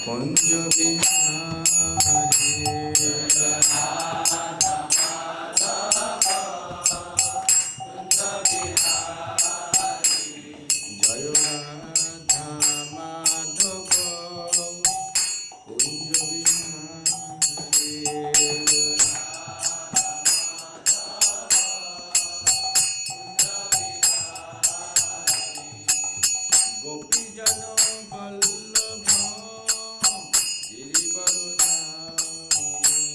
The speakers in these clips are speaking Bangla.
কুঞ্জ বিহারী জয় রাধা মাধব কুঞ্জ বিহারী গোপীজন বল্লভ গিরিবর ধারী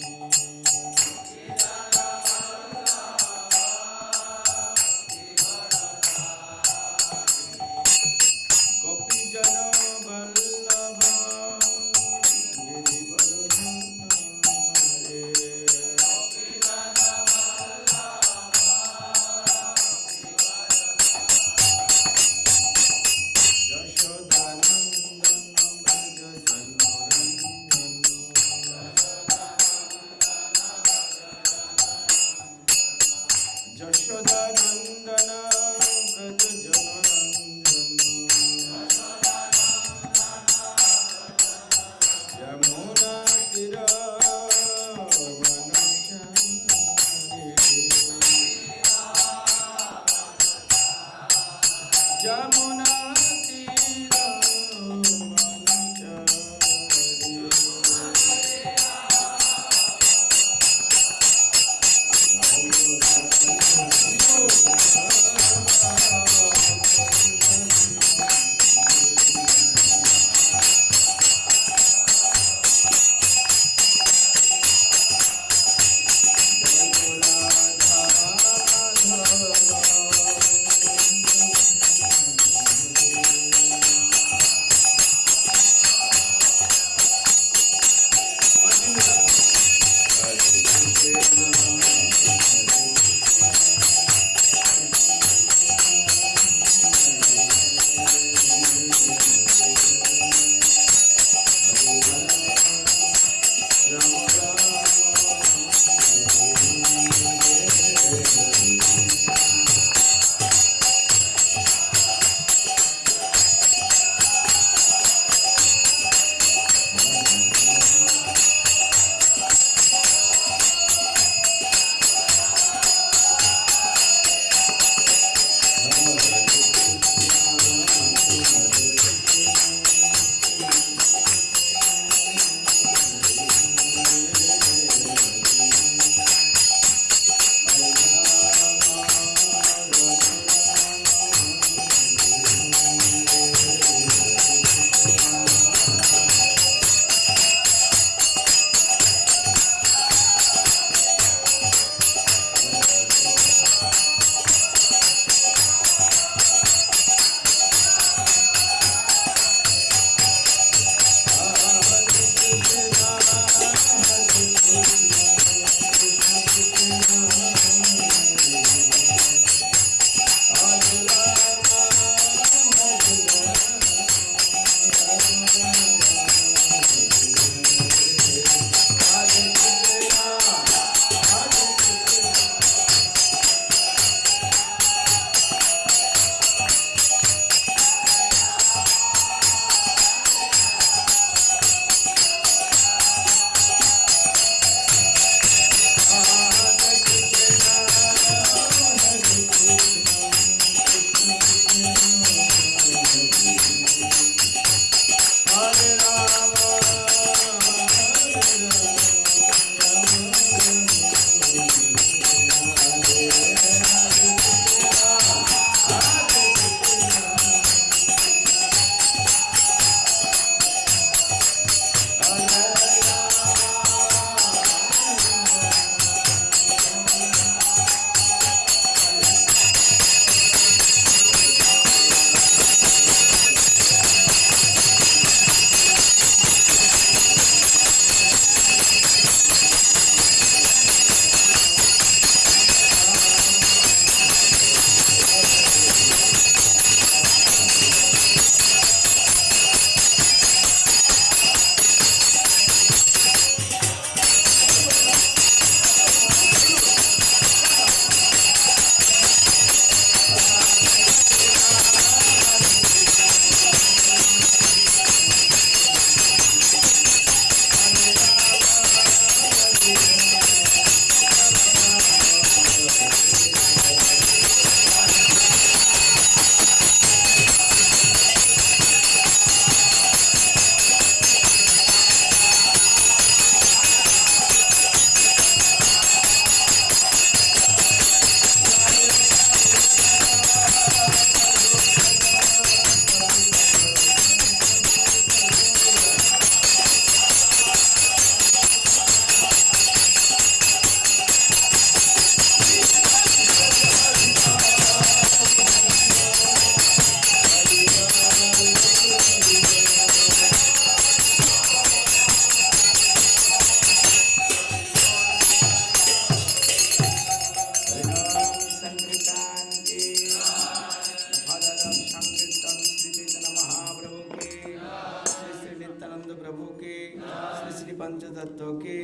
पंचतत्व की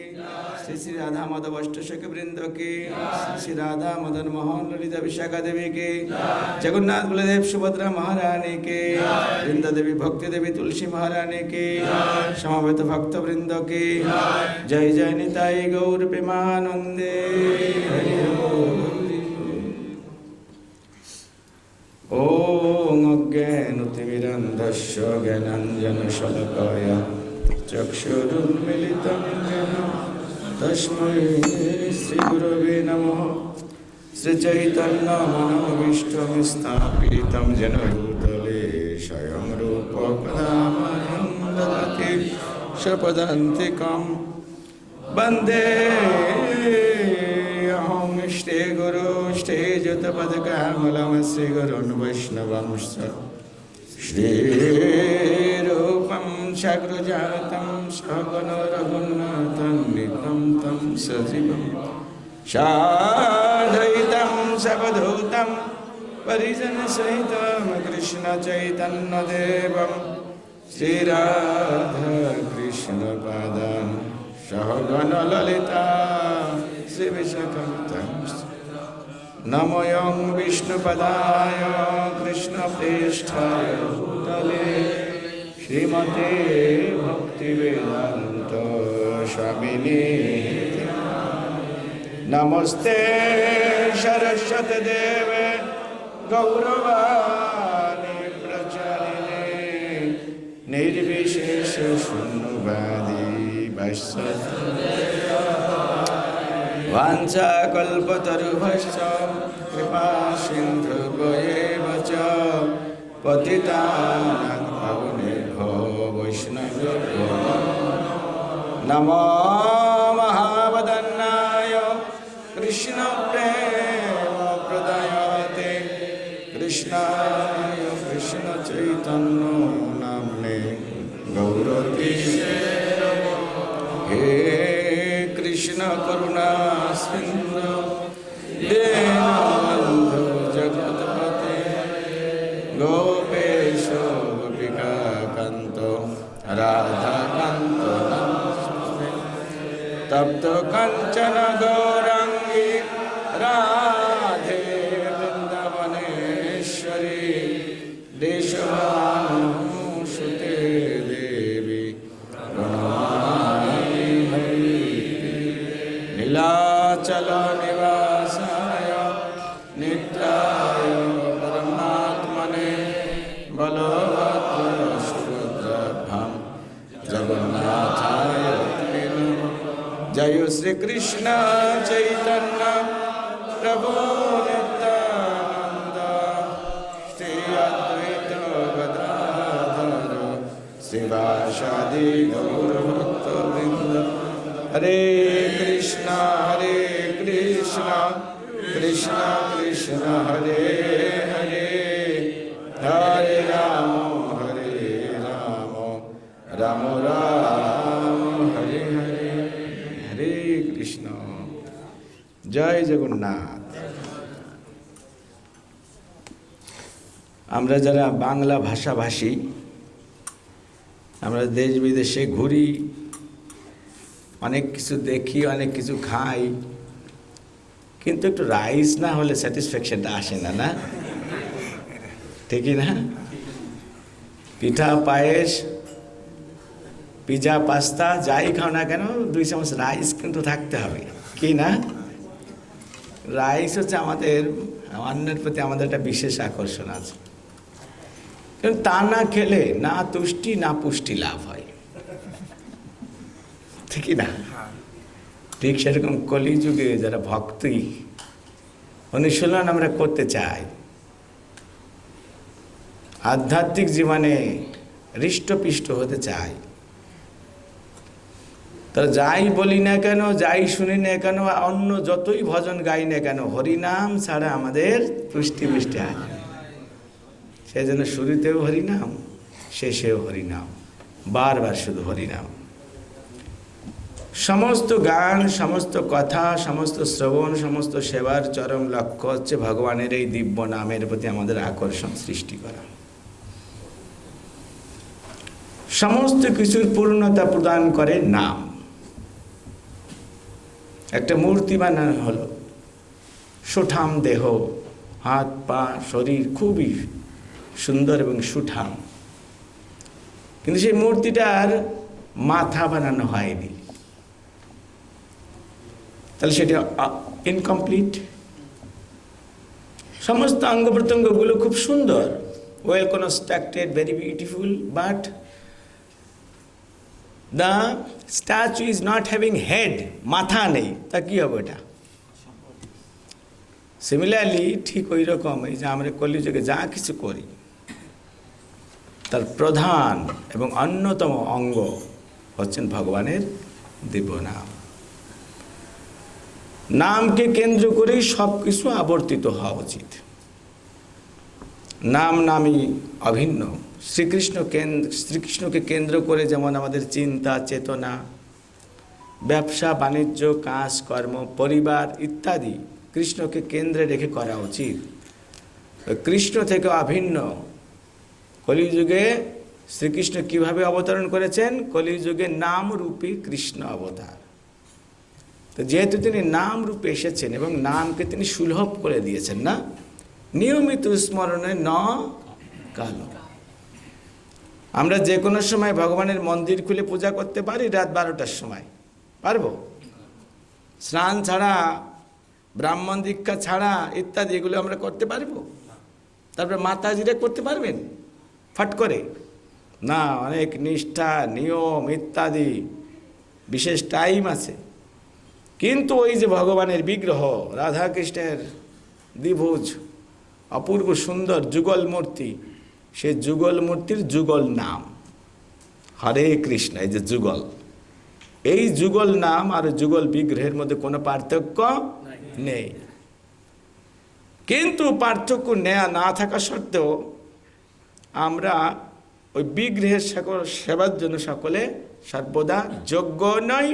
श्री श्री राधा माधव अष्टसख वृंद की श्री श्री राधा मदन मोहन ललिता विशाखा देवी की जगन्नाथ बलदेव सुभद्रा महारानी के वृंदा देवी भक्ति देवी तुलसी महारानी की समवेत भक्त वृंद की जय जय निताई गौर प्रेमानंदे हरि बोल। ओम अज्ञानतिमिरन्धस्य ज्ञानाञ्जनशलाकया चक्षुरुन्मीलितं येन तस्मै श्रीगुरवे नमः। श्रीचैतन्यमनोभीष्टं स्थापितं येन भूतले स्वयं रूपकदा मह्यं ददाति स्वपदान्तिकं वन्दे अहं श्री गुरु श्री युतपदकमलं श्रीगुरुन् वैष्णवंश्च श्रीरूपं सग्रजातं सगुणो रघुनाथं नितं तं सजीवं साद्वैतं सवधूतं परिजनसहितं कृष्णचैतन्यदेवं श्रीराधाकृष्णपादान् सहगणललिता श्रीविशाखान्वितं नमोऽयं विष्णुपदाय कृष्णप्रेष्ठाय भूतले श्रीमते भक्तिवेदान्त स्वामिने नमस्ते सरस्वती देवे गौरवाणी प्रचारिणे निर्विशेष शून्यवादी वाञ्छाकल्पतरुभ्यश्च कृपा सिन्धुभ्येव च पतितानां पावनेभ्यो वैष्णवेभ्यो नमो महावदन्नाय कृष्णप्रेमप्रदायते कृष्णाय कृष्णचैतन्यो नाम्ने गौरवती हे कृष्ण करुणा सिंधु दीनबन्धु जगत्पते गोपेश गोपिका कांत राधा कांत नमस्ते तप्त कंचन गौरांगी राधे वृंदावनेश्वरी देशभानुसुते देवी नीलाचल निवासाय नित्याय परमात्मने बलभद्र सुभद्राभ्यां जगन्नाथाय ते नमः। जय श्री कृष्ण चैतन्य प्रभु नित्यानंद श्री अद्वैत गदाधर श्रीवासादि गौरभक्तवृंद। हरे कृष्णा कृष्ण कृष्ण हरे हरे हरे राम राम राम हरे हरे हरे कृष्ण। जय जगन्नाथ। আমরা যারা বাংলা ভাষাভাষী আমরা দেশ বিদেশে ঘুরি, অনেক কিছু দেখি, অনেক কিছু খাই, কিন্তু একটু রাইস না হলে স্যাটিসফ্যাকশনটা আসে না, না ঠিকই না? পিঠা পায়েস পিজা পাস্তা যাই খাও না কেন 2 চামচ রাইস কিন্তু থাকতে হবে, কি না? রাইস হচ্ছে আমাদের অন্নের প্রতি আমাদের একটা বিশেষ আকর্ষণ আছে, কিন্তু তা না খেলে না তুষ্টি না পুষ্টি লাভ হয়, ঠিকই না? ঠিক সেরকম কলিযুগে যারা ভক্তি অনুশীলন আমরা করতে চাই, আধ্যাত্মিক জীবনে হৃষ্টপিষ্ট হতে চাই, তারা যাই বলি না কেন, যাই শুনি না কেন, অন্য যতই ভজন গাই না কেন, হরিনাম ছাড়া আমাদের পুষ্টি পুষ্টি আসে। সেই জন্য শুরুতেও হরিনাম, শেষেও হরিনাম, বারবার শুধু হরিনাম। সমস্ত গান, সমস্ত কথা, সমস্ত শ্রবণ, সমস্ত সেবার চরম লক্ষ্য হচ্ছে ভগবানের এই দিব্য নামের প্রতি আমাদের আকর্ষণ সৃষ্টি করা, সমস্ত কিছুর পূর্ণতা প্রদান করে নাম। একটা মূর্তি বানানো হলো, সুঠাম দেহ, হাত পা শরীর খুবই সুন্দর এবং সুঠাম, কিন্তু সেই মূর্তিটার মাথা বানানো হয়নি, তাহলে সেটা ইনকমপ্লিট। সমস্ত অঙ্গ প্রত্যঙ্গগুলো খুব সুন্দর, well constructed, very beautiful, but the statue is not having head, মাথা নেই, তা কি হবে এটা? সিমিলারলি ঠিক ওই রকম এই যে আমরা কলিযুগে যা কিছু করি তার প্রধান এবং অন্যতম অঙ্গ হচ্ছেন ভগবানের দিব্য নাম। নামকে কেন্দ্র করেই সব কিছু আবর্তিত হওয়া উচিত। নাম নামই অভিন্ন। শ্রীকৃষ্ণকে কেন্দ্র করে যেমন আমাদের চিন্তা চেতনা, ব্যবসা বাণিজ্য, কাজ কর্ম, পরিবার ইত্যাদি কৃষ্ণকে কেন্দ্রে রেখে করা উচিত। কৃষ্ণ থেকে অভিন্ন কলিযুগে শ্রীকৃষ্ণ কিভাবে অবতরণ করেছেন? কলিযুগে নামরূপী কৃষ্ণ অবতার। তো যেহেতু তিনি নাম রূপে এসেছেন এবং নামকে তিনি সুলভ করে দিয়েছেন, না নিয়মিত স্মরণে ন কালো। আমরা যে কোনো সময় ভগবানের মন্দির খুলে পূজা করতে পারি, রাত 12টার সময় পারবো? স্নান ছাড়া, ব্রাহ্মণ দীক্ষা ছাড়া ইত্যাদি এগুলো আমরা করতে পারবো? তারপরে মাতাজিরা করতে পারবেন ফট করে? না, অনেক নিষ্ঠা নিয়ম ইত্যাদি বিশেষ টাইম আছে। কিন্তু ওই যে ভগবানের বিগ্রহ, রাধাকৃষ্ণের দ্বিভুজ অপূর্ব সুন্দর যুগল মূর্তি, সে যুগল মূর্তির যুগল নাম হরে কৃষ্ণ। এই যে যুগল, এই যুগল নাম আর যুগল বিগ্রহের মধ্যে কোনো পার্থক্য নেই। কিন্তু পার্থক্য না থাকা সত্ত্বেও আমরা ওই বিগ্রহের সেবার জন্য সকলে সর্বদা যোগ্য নয়,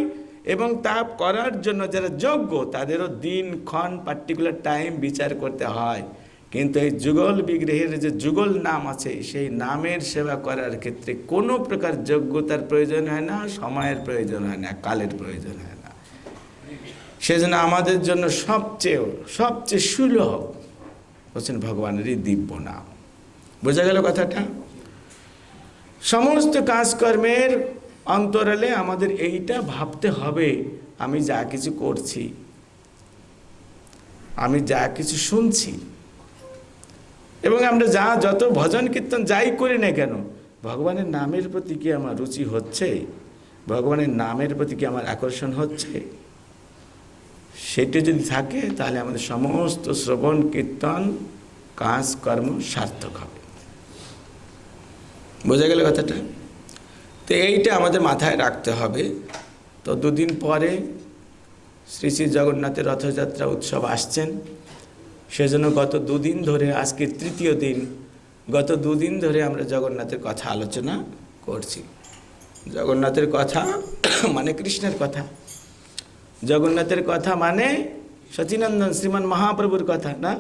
এবং তা করার জন্য যারা যোগ্য তাদেরও দিনক্ষণ পার্টিকুলার টাইম বিচার করতে হয়। কিন্তু এই যুগল বিগ্রহের যে যুগল নাম আছে, সেই নামের সেবা করার ক্ষেত্রে কোনো প্রকার যোগ্যতার প্রয়োজন হয় না, সময়ের প্রয়োজন হয় না, কালের প্রয়োজন হয় না। সেজন্য আমাদের জন্য সবচেয়ে সুলভ হচ্ছেন ভগবানেরই দিব্য নাম। বোঝা গেল কথাটা? সমস্ত কাজকর্মের অন্তরালে আমাদের এইটা ভাবতে হবে, আমি যা কিছু করছি, আমি যা কিছু শুনছি, এবং আমরা যত ভজন কীর্তন যাই করি না কেন, ভগবানের নামের প্রতি কি আমার রুচি হচ্ছে? ভগবানের নামের প্রতি কি আমার আকর্ষণ হচ্ছে? সেটা যদি থাকে তাহলে আমাদের সমস্ত শ্রবণ কীর্তন কাজকর্ম সার্থক হবে। বোঝা গেল কথাটা? তো এইটা আমাদের মাথায় রাখতে হবে। তো দুদিন পরে শ্রী শ্রী জগন্নাথের রথযাত্রা উৎসব আসছেন, সেজন্য গত দুদিন ধরে, আজকে তৃতীয় দিন, গত দুদিন ধরে আমরা জগন্নাথের কথা আলোচনা করছি। জগন্নাথের কথা মানে কৃষ্ণের কথা, জগন্নাথের কথা মানে সচিনন্দন শ্রীমান মহাপ্রভুর কথা, না?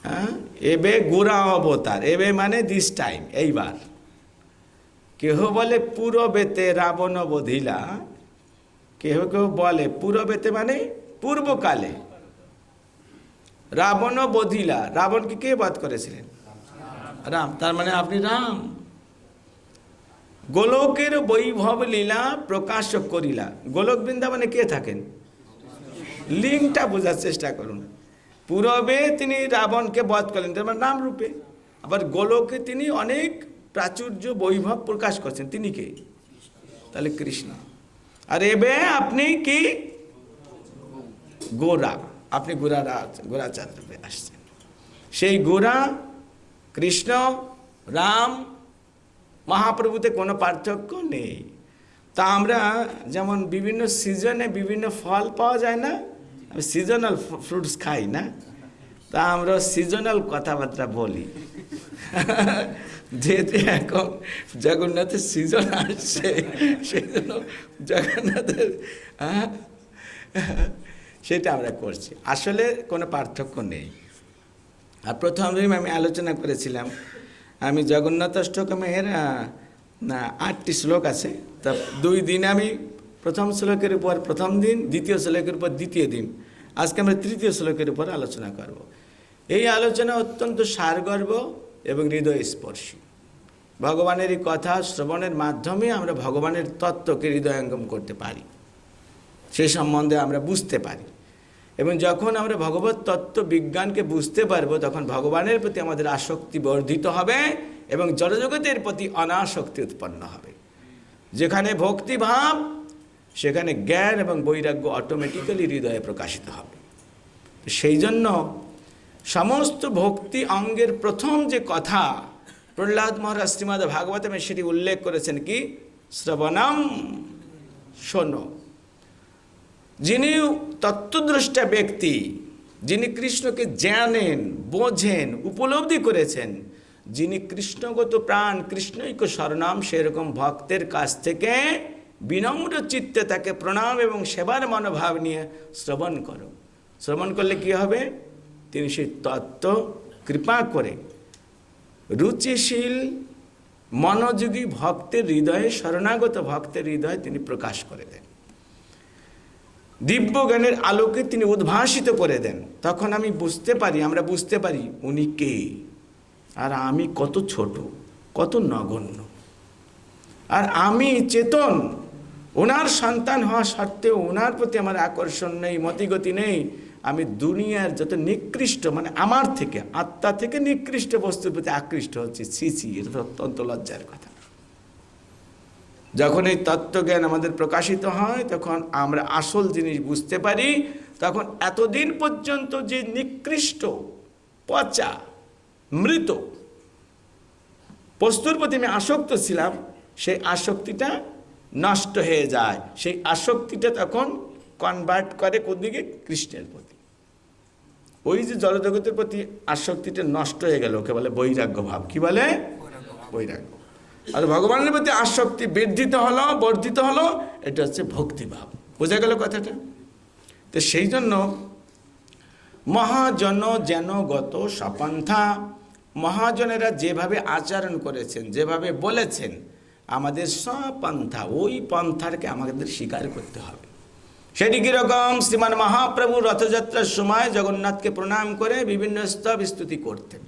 হ্যাঁ, এবে গোরা অবতার, এবে মানে দিস টাইম, এইবার। কেহ বলে পূর্ববেতে রাবণ বধিলা, কেহ কেহ বলে পূর্ববেতে মানে পূর্বকালে রাবণ বধিলা। রাবণকে কে বধ করেছিলেন? রাম। তার মানে আপনি রাম। গোলকের বৈভব লীলা প্রকাশ করিলা। গোলক বৃন্দাবনে কে থাকেন? লিঙ্কটা বোঝার চেষ্টা করুন। পূর্বে তিনি রাবণকে বধ করলেন, তার মানে নাম রূপে। আবার গোলকে তিনি অনেক প্রাচুর্য বৈভব প্রকাশ করছেন, তিনি কে? তাহলে কৃষ্ণ। আর এবে আপনি কি? গোরা। আপনি গোরাচার রূপে আসছেন। সেই গোরা কৃষ্ণ রাম মহাপ্রভুতে কোনো পার্থক্য নেই। তা আমরা যেমন বিভিন্ন সিজনে বিভিন্ন ফল পাওয়া যায় না, সিজনাল ফ্রুটস খাই না, তা আমরা সিজনাল কথাবার্তা বলি। যেহেতু এখন জগন্নাথের সিজন আসছে, সেই জন্য জগন্নাথের সেটা আমরা করছি। আসলে কোনো পার্থক্য নেই। আর প্রথম দিন আমি আলোচনা করেছিলাম, আমি জগন্নাথ অষ্টকমের 8টি শ্লোক আছে, তা 2 দিন আমি প্রথম শ্লোকের উপর প্রথম দিন, দ্বিতীয় শ্লোকের উপর দ্বিতীয় দিন। আজকে আমরা তৃতীয় শ্লোকের উপর আলোচনা করব। এই আলোচনা অত্যন্ত সারগর্ভ এবং হৃদয়স্পর্শী। ভগবানের এই কথা শ্রবণের মাধ্যমে আমরা ভগবানের তত্ত্বকে হৃদয়ঙ্গম করতে পারি, সেই সম্বন্ধে আমরা বুঝতে পারি। এবং যখন আমরা ভগবত তত্ত্ব বিজ্ঞানকে বুঝতে পারবো, তখন ভগবানের প্রতি আমাদের আসক্তি বর্ধিত হবে এবং জড়জগতের প্রতি অনাসক্তি উৎপন্ন হবে। যেখানে ভক্তিভাব, সেখানে জ্ঞান এবং বৈরাগ্য অটোমেটিক্যালি হৃদয়ে প্রকাশিত হবে। সেই জন্য সমস্ত ভক্তি অঙ্গের প্রথম যে কথা প্রহ্লাদ মহারাজ শ্রীমদ্ ভাগবতমে সেটি উল্লেখ করেছেন কি? শ্রবণম, শোনো। যিনি তত্ত্বদ্রষ্টা ব্যক্তি, যিনি কৃষ্ণকে জানেন, বোঝেন, উপলব্ধি করেছেন, যিনি কৃষ্ণগত প্রাণ, কৃষ্ণৈক শরণাম, সেরকম ভক্তের কাছ থেকে বিনম্র চিত্তে তাকে প্রণাম এবং সেবার মনোভাব নিয়ে শ্রবণ করো। শ্রবণ করলে কি হবে? তিনি সেই তত্ত্ব কৃপা করে রুচিশীল মনোযোগী ভক্তের হৃদয়ে, শরণাগত ভক্তের হৃদয়ে তিনি প্রকাশ করে দেন। দিব্য জ্ঞানের আলোকে তিনি উদ্ভাসিত করে দেন। তখন আমি বুঝতে পারি, আমরা বুঝতে পারি উনি কে, আর আমি কত ছোট, কত নগণ্য। আর আমি চেতন, ওনার সন্তান হওয়া সত্ত্বেও ওনার প্রতি আমার আকর্ষণ নেই, মতিগতি নেই। আমি দুনিয়ার যত নিকৃষ্ট, মানে আমার থেকে, আত্মা থেকে নিকৃষ্ট বস্তুর প্রতি আকৃষ্ট হচ্ছে। ছি, এটা তো অত্যন্ত লজ্জার কথা। যখন এই তত্ত্বজ্ঞান আমাদের প্রকাশিত হয়, তখন আমরা আসল জিনিস বুঝতে পারি। তখন এতদিন পর্যন্ত যে নিকৃষ্ট, পচা, মৃত বস্তুর প্রতি আমি আসক্ত ছিলাম, সেই আসক্তিটা নষ্ট হয়ে যায়। সেই আসক্তিটা তখন কনভার্ট করে কোনদিকে? কৃষ্ণের প্রতি। ওই যে জড়জগতের প্রতি আসক্তিটা নষ্ট হয়ে গেল, ওকে বলে বৈরাগ্য ভাব। কি বলে? বৈরাগ্য। আর ভগবানের প্রতি আসক্তি বর্ধিত হলো, এটা হচ্ছে ভক্তিভাব। বোঝা গেল কথাটা? তো সেই জন্য মহাজন যেন গত সপন্থা, মহাজনেরা যেভাবে আচরণ করেছেন, যেভাবে বলেছেন, আমাদের সপন্থা, ওই পন্থাকে আমাদের স্বীকার করতে হবে। সেটি কীরকম? শ্রীমান মহাপ্রভু রথযাত্রার সময় জগন্নাথকে প্রণাম করে বিভিন্ন স্তব স্তুতি করতেন।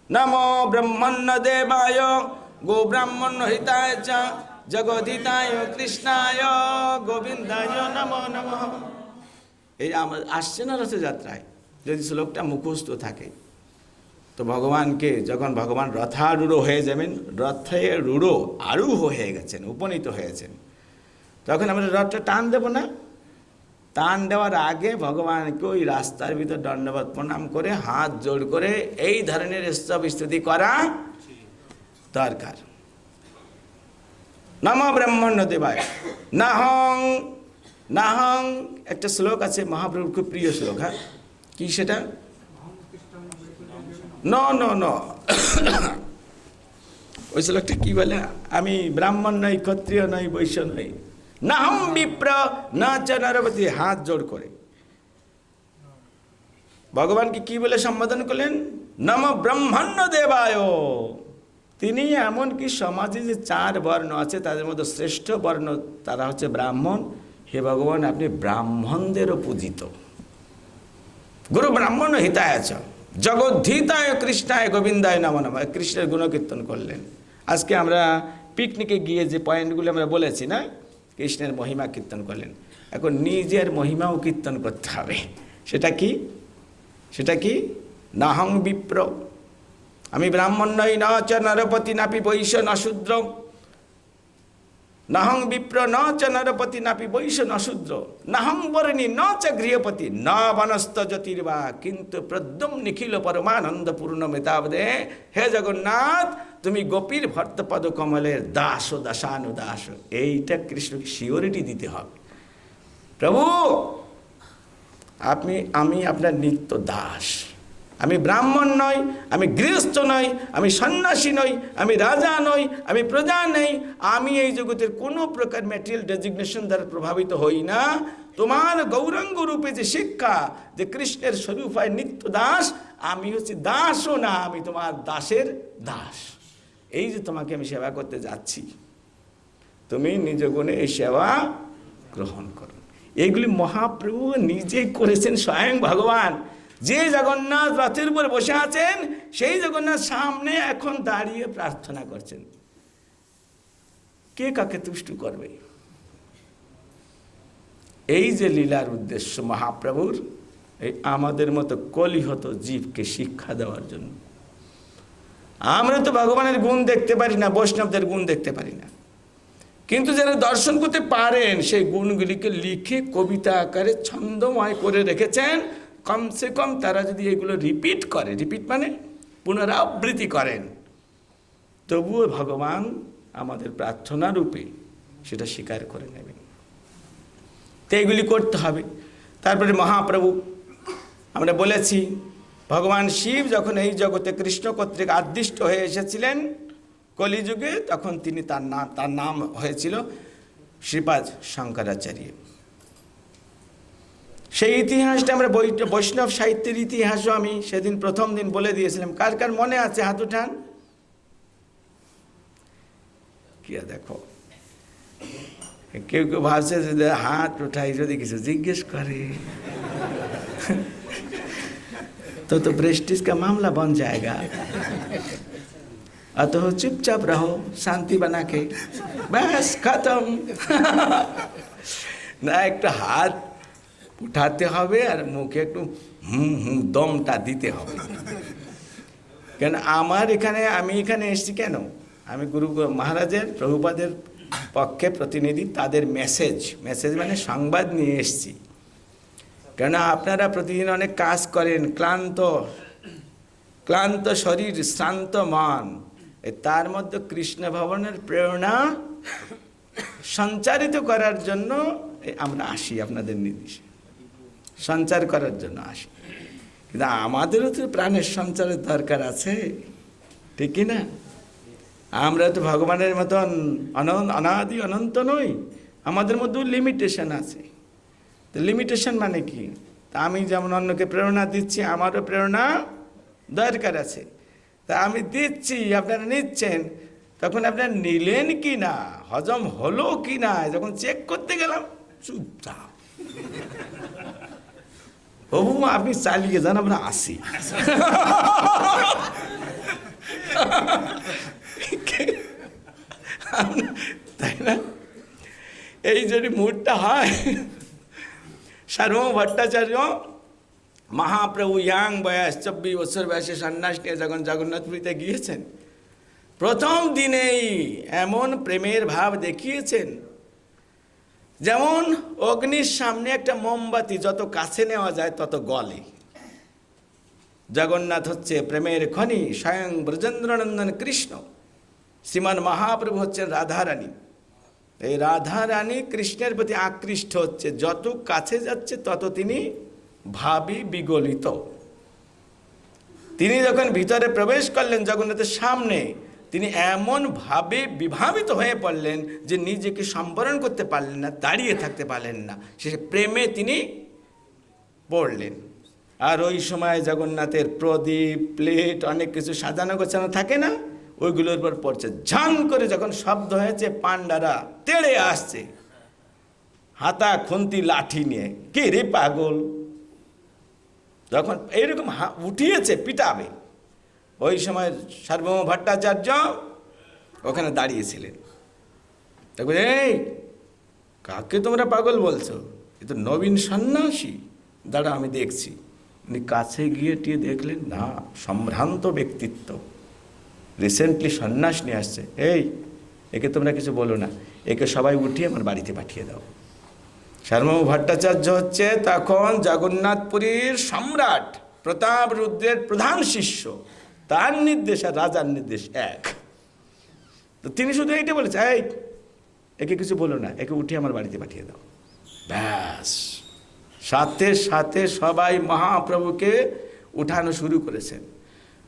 নমো ব্রহ্মণ্য দেবায় গো ব্রাহ্মণ্য হিতায় চ জগদ্ধিতায় কৃষ্ণায় গোবিন্দায় নমো নমঃ। এই আমার আসছে না রথযাত্রায়, যদি শ্লোকটা মুখস্থ থাকে, তো ভগবানকে যখন ভগবান রথারূঢ় হয়ে যাবেন, রথে রূঢ় আরূঢ় হয়ে গেছেন, উপনীত হয়েছেন, তখন আমরা রথটা টান দেব না? টান দেওয়ার আগে ভগবানকে ওই রাস্তার ভিতর দণ্ডবত প্রণাম করে, হাত জোড় করে এই ধরনের স্তব স্তুতি করা দরকার। নমো ব্রহ্মণ্য দেবায় নাহং, একটা শ্লোক আছে মহাপ্রভুর খুব প্রিয় শ্লোক। হ্যাঁ, কি সেটা? ন ওই শ্লোকটা কি বলে? আমি ব্রাহ্মণ নই, ক্ষত্রিয় নই, বৈশ্য নই, নাহং বিপ্র না চ নরপতি। হাত জোড় করে ভগবানকে কি বলে সম্বোধন করলেন? নম ব্রহ্মণ্য দেবায়। তিনি এমনকি সমাজে যে 4 বর্ণ আছে, তাদের মধ্যে শ্রেষ্ঠ বর্ণ তারা হচ্ছে ব্রাহ্মণ। হে ভগবান, আপনি ব্রাহ্মণদেরও পূজিত। গুরু ব্রাহ্মণ হিতায় চ জগদ্ধিতায় কৃষ্ণায় গোবিন্দায় নমো নমঃ। কৃষ্ণের গুণকীর্তন করলেন। আজকে আমরা পিকনিকে গিয়ে যে পয়েন্টগুলো আমরা বলেছি না, কৃষ্ণের মহিমা কীর্তন করলেন। এখন নিজের মহিমাও কীর্তন করতে হবে। সেটা কি? নাহং বিপ্র, আমি ব্রাহ্মণ নই, ন চ নরপতি নাপি বৈশ্য ন শূদ্র। নাহং বিপ্র ন চ নরপতি নাপি বৈশ্য ন শূদ্র। নাহং বর্ণী ন চ গৃহপতি ন বনস্ত জ্যোতির্বা কিন্তু প্রদ্যুম নিখিল পরমানন্দ পূর্ণ মেতাবদে। হে জগন্নাথ, তুমি গোপীর ভর্তপদ কমলের দাস ও দাসানুদাস। এইটা কৃষ্ণকে সিওরিটি দিতে হবে। প্রভু, আমি আপনার নিত্য দাস। আমি ব্রাহ্মণ নই, আমি গৃহস্থ নই, আমি সন্ন্যাসী নই, আমি রাজা নই, আমি প্রজা নেই, আমি এই জগতের কোনো প্রকার ম্যাটেরিয়াল ডেজিগনেশন দ্বারা প্রভাবিত হই না। তোমার গৌরাঙ্গ রূপে যে শিক্ষা, যে কৃষ্ণের স্বরূপ হয় নিত্য দাস, আমি হচ্ছি দাসও না, আমি তোমার দাসের দাস। এই যে তোমাকে আমি সেবা করতে যাচ্ছি, তুমি নিজ গুণে এই সেবা গ্রহণ করুন। এইগুলি মহাপ্রভু নিজেই করেছেন, স্বয়ং ভগবান। যে জগন্নাথ রথের উপর বসে আছেন, সেই জগন্নাথ সামনে এখন দাঁড়িয়ে প্রার্থনা করছেন, কে কাকে তুষ্ট করবে। এই যে লীলার উদ্দেশ্য মহাপ্রভুর, এই আমাদের মতো কলিহত জীবকে শিক্ষা দেওয়ার জন্য। আমরা তো ভগবানের গুণ দেখতে পারি না, বৈষ্ণবদের গুণ দেখতে পারি না, কিন্তু যারা দর্শন করতে পারেন সেই গুণগুলিকে লিখে কবিতা আকারে ছন্দময় করে রেখেছেন। কমসে কম তারা যদি এগুলো রিপিট করে, রিপিট মানে পুনরাবৃত্তি করেন, তবুও ভগবান আমাদের প্রার্থনা রূপে সেটা স্বীকার করে নেবেন। তো এইগুলি করতে হবে। তারপরে মহাপ্রভু, আমরা বলেছি, ভগবান শিব যখন এই জগতে কৃষ্ণ কর্তৃক আদিষ্ট হয়ে এসেছিলেন কলিযুগে, তখন তিনি তার নাম হয়েছিল শ্রীপাদ শঙ্করাচার্য। সেই ইতিহাসটা আমরা বৈষ্ণব সাহিত্যের ইতিহাসও আমি সেদিন প্রথম দিন বলে দিয়েছিলাম। কার কার মনে আছে হাত উঠান। কি দেখো, কেউ কেউ ভাবছে যে হাত উঠাই যদি কিছু জিজ্ঞেস করে तो प्रेस्टीज का मामला बन जाएगा। अतः चुपचाप रहो, शांति बना के, बस खत्म। ना एक हाथ उठाते হবে আর মুখে একটু দমটা দিতে হবে। কেন আমার এখানে, আমি এখানে এসেছি কেন, আমি গুরু মহারাজের প্রভুপাদের পক্ষে প্রতিনিধি, তাদের মেসেজ মানে সংবাদ নিয়ে এসেছি। কেন আপনারা প্রতিদিন অনেক কাজ করেন, ক্লান্ত শরীর, শ্রান্ত মন, তার মধ্যে কৃষ্ণ ভবনের প্রেরণা সঞ্চারিত করার জন্য আমরা আসি, আপনাদের নির্দেশে সঞ্চার করার জন্য আসি। কিন্তু আমাদেরও তো প্রাণের সঞ্চারের দরকার আছে, ঠিক কি না? আমরা তো ভগবানের মতন অনাদি অনন্ত নই, আমাদের মধ্যেও লিমিটেশন আছে। তো লিমিটেশন মানে কি? তা আমি যেমন অন্যকে প্রেরণা দিচ্ছি, আমারও প্রেরণা দরকার আছে। তা আমি দিচ্ছি, আপনারা নিচ্ছেন, তখন আপনারা নিলেন কি না, হজম হলো কি না, যখন চেক করতে গেলাম চুপচাপ, বাবু আপনি চালিয়ে যান, আমরা আসি। তাই না? এই যদি মুডটা হয়, সার্বভৌম ভট্টাচার্য মহাপ্রভু ইয়াং বয়স 24 বছর বয়সে সন্ন্যাস নিয়ে যখন জগন্নাথপুরীতে গিয়েছেন, প্রথম দিনেই এমন প্রেমের ভাব দেখিয়েছেন, যেমন অগ্নির সামনে একটা মোমবাতি যত কাছে নেওয়া যায় তত গলে। জগন্নাথ হচ্ছে প্রেমের খনি, স্বয়ং ব্রজেন্দ্রনন্দন কৃষ্ণ। শ্রীমান মহাপ্রভু হচ্ছেন রাধারানী। এই রাধারানী কৃষ্ণের প্রতি আকৃষ্ট হচ্ছে, যত কাছে যাচ্ছে তত তিনি ভাবি বিগলিত। তিনি যখন ভিতরে প্রবেশ করলেন জগন্নাথের সামনে, তিনি এমন ভাবে বিভাবিত হয়ে পড়লেন যে নিজেকে সম্বরণ করতে পারলেন না, দাঁড়িয়ে থাকতে পারলেন না, সে প্রেমে তিনি পড়লেন। আর ওই সময় জগন্নাথের প্রদীপ, প্লেট, অনেক কিছু সাজানো গোছানো থাকে না, ওইগুলোর উপর পড়ছে। ঝান করে যখন শব্দ হয়েছে, পান্ডারা তেড়ে আসছে হাতা খুন্তি লাঠি নিয়ে, কে রে পাগল, যখন এইরকম উঠিয়েছে পিটাবে, ওই সময় সার্বভৌম ভট্টাচার্য ওখানে দাঁড়িয়েছিলেন। দেখো, এই কাকে তোমরা পাগল বলছো? এ তো নবীন সন্ন্যাসী। দাঁড়া, আমি দেখছি। উনি কাছে গিয়ে দেখলেন, না, সম্ভ্রান্ত ব্যক্তিত্ব, রিসেন্টলি সন্ন্যাস নিয়ে আসছে। এই, একে তোমরা কিছু বলো না, একে সবাই উঠিয়ে আমার বাড়িতে পাঠিয়ে দাও। সার্বভৌম ভট্টাচার্য হচ্ছে তখন জগন্নাথপুরীর সম্রাট প্রতাপ রুদ্রের প্রধান শিষ্য, তার নির্দেশ আর রাজার নির্দেশ এক। তো তিনি শুধু এইটা বলেছে, এই একে কিছু বলো না, একে উঠিয়ে আমার বাড়িতে পাঠিয়ে দাও। ব্যাস, সাথে সাথে সবাই মহাপ্রভুকে উঠানো শুরু করেছেন।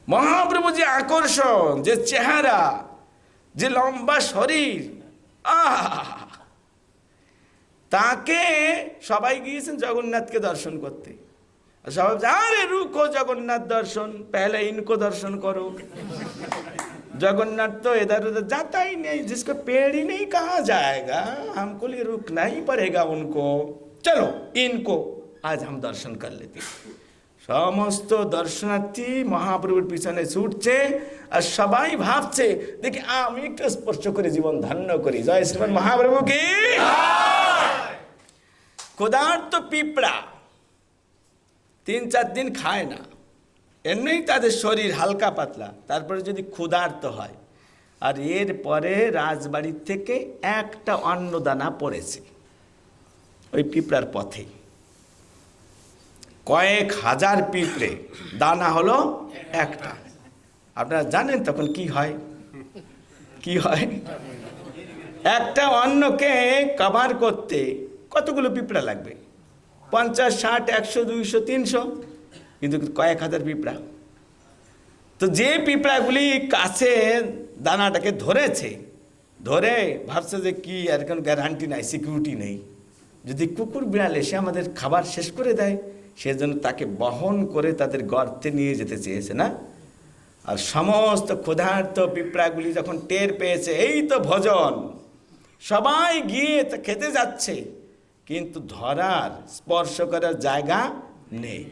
মহাপ্রভু যে আকর্ষণ, যে চেহারা, যে লম্বা শরীর, তাকে সবাই গিয়েছেন জগন্নাথকে দর্শন করতে। সবাই, আরে রুকো, জগন্নাথ দর্শন, পেহলে ইনকো দর্শন করো। जगन्नाथ तो इधर उधर जाता ही नहीं, जिसको पेड़ ही नहीं कहा जाएगा, हमको लिए रुकना ही पड़ेगा उनको। चलो इनको आज हम दर्शन कर लेते। समस्त दर्शनार्थी महाप्रभुर पिछने छुटছে আর সবাই ভাবছে দেখি আমি একটু স্পর্শ করে জীবন ধন্য করি। জয় শ্রীমান মহাপ্রভু কি ক্ষুধার্ত পিঁপড়া 3-4 দিন খায় না, এমনি তাদের শরীর হালকা পাতলা, তারপরে যদি ক্ষুধার্ত হয়, আর এরপরে রাজবাড়ির থেকে একটা অন্নদানা পড়েছে ওই পিঁপড়ার পথে। কয়েক হাজার পিঁপড়ে, দানা হলো একটা। আপনারা জানেন তখন কি হয়? কি হয়? একটা অন্নকে কভার করতে কতগুলো পিঁপড়া লাগবে? 50, 60, 100, 200, 300, কিন্তু কয়েক হাজার পিঁপড়া। তো যে পিঁপড়াগুলি কাছে দানাটাকে ধরেছে, ধরে ভাবছে যে কি আর কোনো গ্যারান্টি নাই, সিকিউরিটি নেই, যদি কুকুর বিড়াল এসে আমাদের খাবার শেষ করে দেয়, সেজন্য তাকে বহন করে তাদের গর্তে নিয়ে যেতে চেয়েছে না। আর সমস্ত ক্ষুধার্ত পিঁপড়াগুলি যখন টের পেয়েছে এই তো ভোজন, সবাই গিয়ে তা খেতে যাচ্ছে, কিন্তু ধরার স্পর্শ করার জায়গা নেই।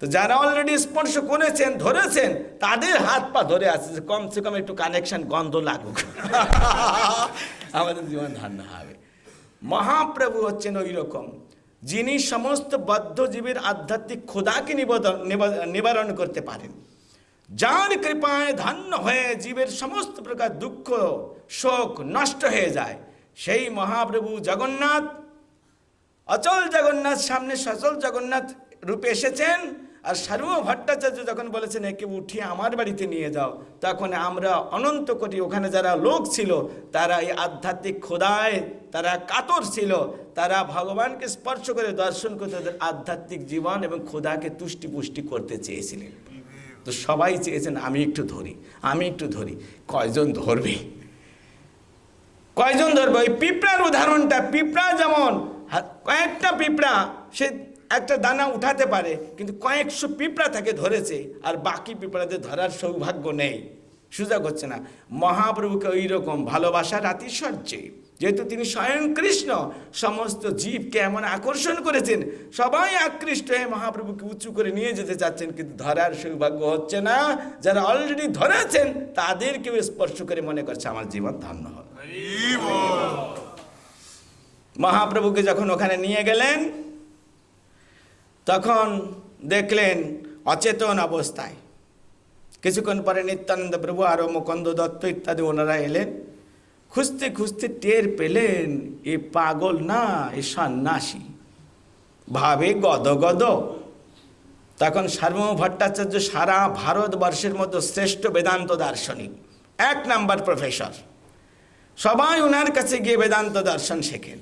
তো যারা অলরেডি স্পর্শ করেছেন, ধরেছেন, তাদের হাত পা ধরে আছে যে কমসে কম একটু কানেকশন, গন্ধ লাগুক, আমাদের জীবন ধান্য হবে। মহাপ্রভু হচ্ছেন ওই রকম, যিনি সমস্ত বদ্ধ জীবের আধ্যাত্মিক ক্ষুধাকে নিবারণ করতে পারেন, যার কৃপায় ধন্য হয়ে জীবের সমস্ত প্রকার দুঃখ শোক নষ্ট হয়ে যায়, সেই মহাপ্রভু জগন্নাথ, অচল জগন্নাথ সামনে সচল জগন্নাথ রূপে এসেছেন। আর সার্বভৌম ভট্টাচার্য যখন বলেছেন একে উঠিয়ে আমার বাড়িতে নিয়ে যাও, তখন আমরা অনন্ত কোটি ওখানে যারা লোক ছিল, তারা এই আধ্যাত্মিক ক্ষুধায় তারা কাতর ছিল, তারা ভগবানকে স্পর্শ করে দর্শন করতে তাদের আধ্যাত্মিক জীবন এবং ক্ষুধাকে তুষ্টি পুষ্টি করতে চেয়েছিলেন। তো সবাই চেয়েছেন আমি একটু ধরি, আমি একটু ধরি। কয়জন ধরবে? কয়জন ধরবে? ওই পিঁপড়ার উদাহরণটা, পিঁপড়া যেমন কয়েকটা পিঁপড়া সে একটা দানা উঠাতে পারে, কিন্তু কয়েকশো পিঁপড়া তাকে ধরেছে, আর বাকি পিঁপড়াদের ধরার সৌভাগ্য নেই, সুযোগ হচ্ছে না। মহাপ্রভুকে ওই রকম ভালোবাসার আতিশয্যে, যেহেতু তিনি স্বয়ং কৃষ্ণ, সমস্ত জীবকে এমন আকর্ষণ করেছেন, সবাই আকৃষ্ট হয়ে মহাপ্রভুকে উঁচু করে নিয়ে যেতে চাচ্ছেন, কিন্তু ধরার সৌভাগ্য হচ্ছে না। যারা অলরেডি ধরেছেন তাদেরকেও স্পর্শ করে মনে করছে আমার জীবন ধন্য হবে। মহাপ্রভুকে যখন ওখানে নিয়ে গেলেন, তখন দেখলেন অচেতন অবস্থায়। কিছুক্ষণ পরে নিত্যানন্দ প্রভু আরও মুকুন্দ দত্ত ইত্যাদি ওনারা এলেন, খুঁজতে খুঁজতে টের পেলেন এ পাগল না, এ সন্ন্যাসী, ভাবে গদগদ। তখন সার্বভৌম ভট্টাচার্য সারা ভারতবর্ষের মতো শ্রেষ্ঠ বেদান্ত দার্শনিক, 1 নাম্বার প্রফেসর, সবাই ওনার কাছে গিয়ে বেদান্ত দর্শন শেখেন,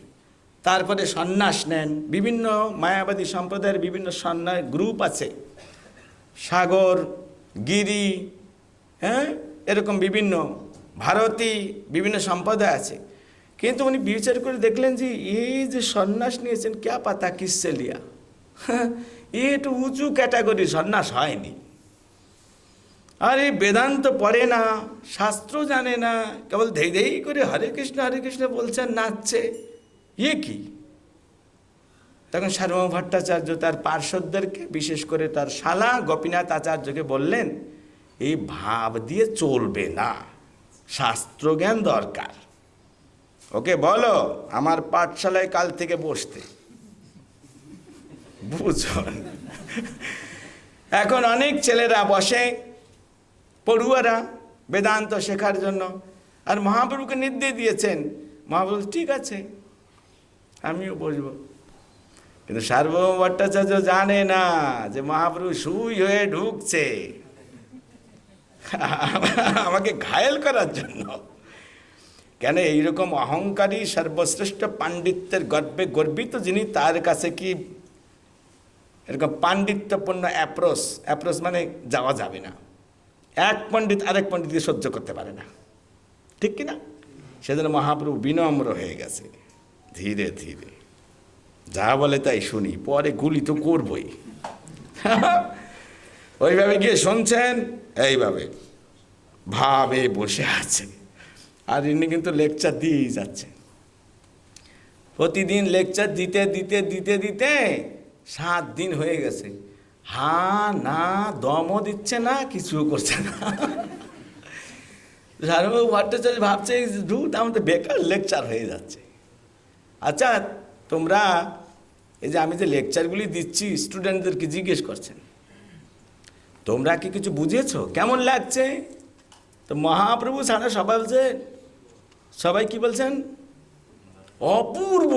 তারপরে সন্ন্যাস নেন। বিভিন্ন মায়াবাদী সম্প্রদায়ের বিভিন্ন সন্ন্যাস গ্রুপ আছে, সাগর, গিরি, হ্যাঁ, এরকম বিভিন্ন ভারতী বিভিন্ন সম্প্রদায় আছে। কিন্তু উনি বিচার করে দেখলেন যে এই যে সন্ন্যাস নিয়েছেন, ক্যা পাতা কিসে লিয়া, এ একটু উঁচু ক্যাটাগরি সন্ন্যাস হয়নি। আর এই বেদান্ত পড়ে না, শাস্ত্র জানে না, কেবল ধেই ধেই করে হরে কৃষ্ণ বলছেন, নাচছে, এ কি? তখন সার্বভৌম ভট্টাচার্য তার পার্শ্বদেরকে, বিশেষ করে তার শালা গোপীনাথ আচার্যকে বললেন, এই ভাব দিয়ে চলবে না, শাস্ত্র জ্ঞান দরকার। ওকে বলো আমার পাঠশালায় কাল থেকে বসতে। বুঝুন, এখন অনেক ছেলেরা বসে, পড়ুয়ারা, বেদান্ত শেখার জন্য, আর মহাপ্রভুকে নির্দেশ দিয়েছেন। মহাপ্রভু ঠিক আছে আমিও বসবো, কিন্তু সার্বভৌম ভট্টাচার্য জানে না যে মহাপ্রভু সুই হয়ে ঢুকছে আমাকে ঘায়েল করার জন্য। কেন এইরকম অহংকারী সর্বশ্রেষ্ঠ পাণ্ডিত্যের গর্বে গর্বিত যিনি, তার কাছে কি এরকম পাণ্ডিত্যপূর্ণ অ্যাপ্রোচ মানে যাওয়া যাবে না। এক পণ্ডিত আরেক পণ্ডিতকে সহ্য করতে পারে না, ঠিক কিনা? সেজন্য মহাপ্রভু বিনম্র হয়ে গেছে, ধীরে ধীরে যা বলে তাই শুনি, পরে গুলি তো করবই। ওইভাবে গিয়ে শুনছেন, এইভাবে ভাবে বসে আছে, আর ইনি কিন্তু লেকচার দিয়েই যাচ্ছে। প্রতিদিন লেকচার দিতে দিতে দিতে দিতে 7 দিন হয়ে গেছে। না দমও দিচ্ছে না, কিছু করছে না। সারবাবু ভট্টাচার্য ভাবছে ধুত আমাদের বেকার লেকচার হয়ে যাচ্ছে। আচ্ছা, তোমরা এই যে আমি যে লেকচারগুলি দিচ্ছি স্টুডেন্টদেরকে জিজ্ঞেস করছেন, তোমরা কি কিছু বুঝেছো, কেমন লাগছে? তো মহাপ্রভু ছাড়া সবাই বলছে, সবাই কি বলছেন? অপূর্ব,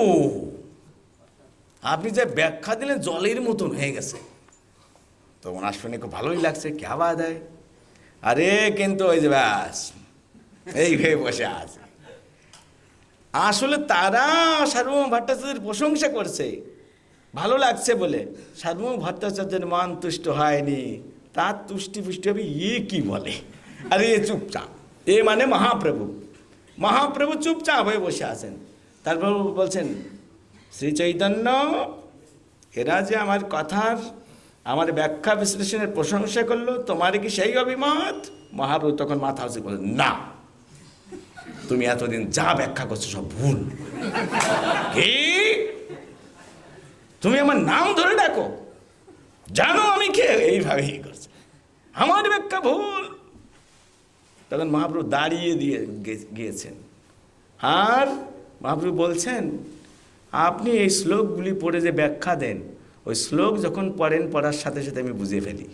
আপনি যে ব্যাখ্যা দিলেন জলের মতন হয়ে গেছে। তো ওনার শুনে খুব ভালোই লাগছে, কে আওয়াজ হয়। আরে কিন্তু ওই যে ব্যাস এই ভেবে বসে আছে। আসলে তারা সার্বভৌম ভট্টাচার্যের প্রশংসা করছে, ভালো লাগছে বলে। সার্বভৌম ভট্টাচার্যের মান তুষ্ট হয়নি, তার তুষ্টি পুষ্টি হবে কি বলে। আরে এ চুপচাপ, এ মানে মহাপ্রভু। মহাপ্রভু চুপচাপ হয়ে বসে আছেন। তারপর বলছেন, শ্রী চৈতন্য এরা যে আমার কথার, আমার ব্যাখ্যা বিশ্লেষণের প্রশংসা করলো, তোমার কি সেই অভিমত? মহাপ্রভু তখন মাথা উঁচু বললেন, না, তুমি এতদিন যা ব্যাখ্যা করছো সব ভুল। কি? তুমি আমার নাম ধরে ডাকো, জানো আমি কে? এইভাবেই করছে, আমার ব্যাখ্যা ভুল। তখন মহাপ্রভু দাঁড়িয়ে দিয়ে গিয়েছেন, আর মহাপ্রভু বলছেন, আপনি এই শ্লোকগুলি পড়ে যে ব্যাখ্যা দেন, ওই শ্লোক যখন পড়েন, পড়ার সাথে সাথে আমি বুঝে ফেলি,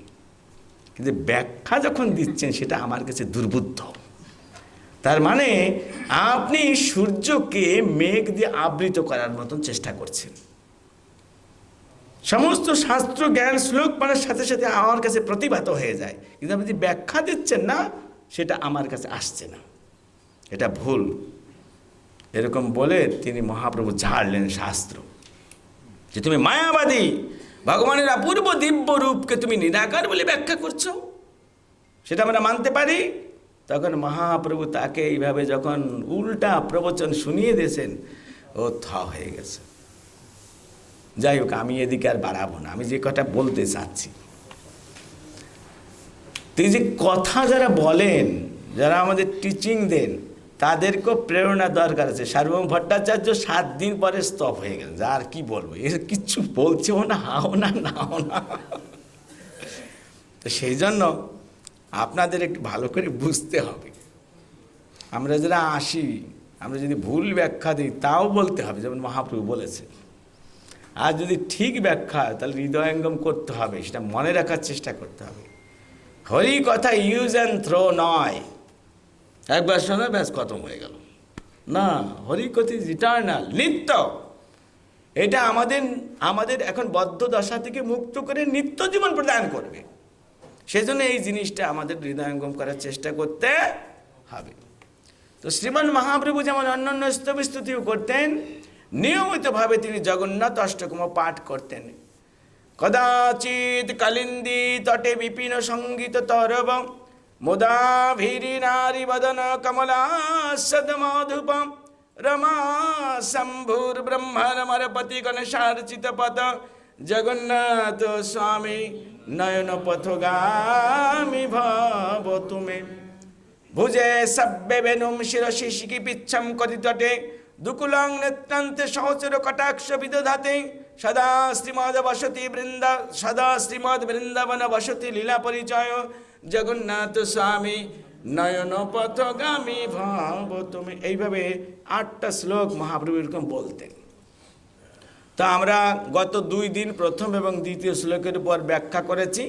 কিন্তু ব্যাখ্যা যখন দিচ্ছেন সেটা আমার কাছে দুর্বুদ্ধ। তার মানে আপনি সূর্যকে মেঘ দিয়ে আবৃত করার মতন চেষ্টা করছেন। সমস্ত শাস্ত্র জ্ঞান শ্লোক পড়ার সাথে সাথে আমার কাছে প্রতিভাত হয়ে যায়, কিন্তু আপনি যে ব্যাখ্যা দিচ্ছেন না, সেটা আমার কাছে আসছে না, এটা ভুল। এরকম বলে তিনি মহাপ্রভু ঝাড়লেন শাস্ত্র, যে তুমি মায়াবাদী, ভগবানের অপূর্ব দিব্য রূপকে তুমি নিরাকার বলে ব্যাখ্যা করছো, সেটা আমরা মানতে পারি। তখন মহাপ্রভু তাকে এইভাবে যখন উল্টা প্রবচন শুনিয়ে দিয়েছেন, ও হয়ে গেছে। যাই হোক, আমি এদিকে আর বাড়াবো না, আমি যে কথা বলতে চাচ্ছি, তুই যে কথা যারা বলেন, যারা আমাদের টিচিং দেন, তাদেরকেও প্রেরণা দরকার আছে। সার্বভৌম ভট্টাচার্য 7 দিন পরে স্তব হয়ে গেলেন, আর কি বলবো, এ কিচ্ছু বলছেও না, হাও না, নাও না। তো সেই জন্য আপনাদের একটু ভালো করে বুঝতে হবে, আমরা যারা আসি, আমরা যদি ভুল ব্যাখ্যা দিই তাও বলতে হবে, যেমন মহাপ্রভু বলেছে। আর যদি ঠিক ব্যাখ্যা হয় তাহলে হৃদয়ঙ্গম করতে হবে, সেটা মনে রাখার চেষ্টা করতে হবে। হরি কথা ইউজ অ্যান্ড থ্রো নয়, একবার শোনা ব্যাস খতম হয়ে গেল না। হরি কথা ইজ ইটার্নাল, নিত্য। এটা আমাদের এখন বদ্ধ দশা থেকে মুক্ত করে নিত্য জীবন প্রদান করবে। সেজন্য এই জিনিসটা আমাদের হৃদয়ঙ্গম করার চেষ্টা করতে হবে। তো শ্রীমান মহাপ্রভু যেমন অন্যান্য স্তবস্তুতিও করতেন, নিয়মিতভাবে তিনি জগন্নাথ অষ্টকম পাঠ করতেন। কদাচিৎ কালিন্দী তটে বিপিন সঙ্গীত তরব মুদাভিরি নারী বদন কমলাসদ মাধুপম রমা শম্ভুর ব্রহ্মরমরপতি গণেশার্চিত পদ জগন্নাথ স্বামী নয়ন পথগামী ভাব তুমি ভুজে সব্যে বেনুম শিরশি শিকি পিচ্ছম করি তটে দুকুলং নেত্রান্তে সহচর কটাক্ষ বিদধাতে সদা শ্রীমদ বৃন্দাবন বসতি লীলা পরিচয় জগন্নাথ স্বামী নয়ন পথগামী ভাব তুমি। এইভাবে 8টা শ্লোক মহাপ্রভু এরকম বলতেন। তা আমরা গত 2 দিন প্রথম এবং দ্বিতীয় শ্লোকের উপর ব্যাখ্যা করেছি।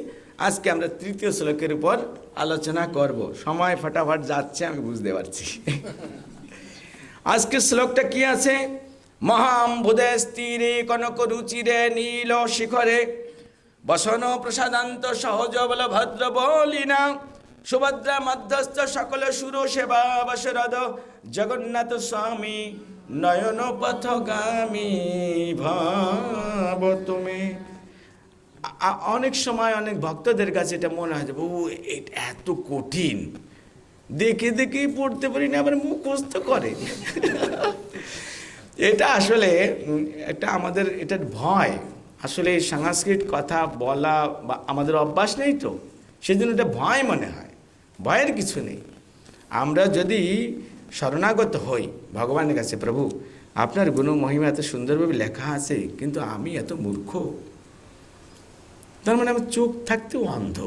আজকে আমরা তৃতীয় শ্লোকের উপর আলোচনা করব। সময় ফটাফট যাচ্ছে, আমি বুঝতে পারছি। আজকের শ্লোকটা কি আছে? মহাম্বুদে স্থিরে কনক রুচিরে নীল শিখরে বসন প্রসাদান্ত সহজ বল ভদ্র বলিনা সুভদ্রা মধ্যস্থ সকল সুর সেবা বসরদ জগন্নাথ স্বামী নয়ন পথগামী ভাব তুমি। অনেক সময় অনেক ভক্তদের কাছে এটা মনে হয় যে বাবু এটা এত কঠিন, দেখে দেখেই পড়তে পারি না, আবার মুখস্থ করে। এটা আসলে একটা আমাদের এটার ভয়। আসলে এই সংস্কৃত কথা বলা বা আমাদের অভ্যাস নেই, তো সেজন্য এটা ভয় মনে হয়। ভয়ের কিছু নেই। আমরা যদি শরণাগত হই ভগবানের কাছে, প্রভু আপনার গুণ মহিমা এত সুন্দরভাবে লেখা আছে, কিন্তু আমি এত মূর্খ, তার মানে আমার চোখ থাকতেও অন্ধ,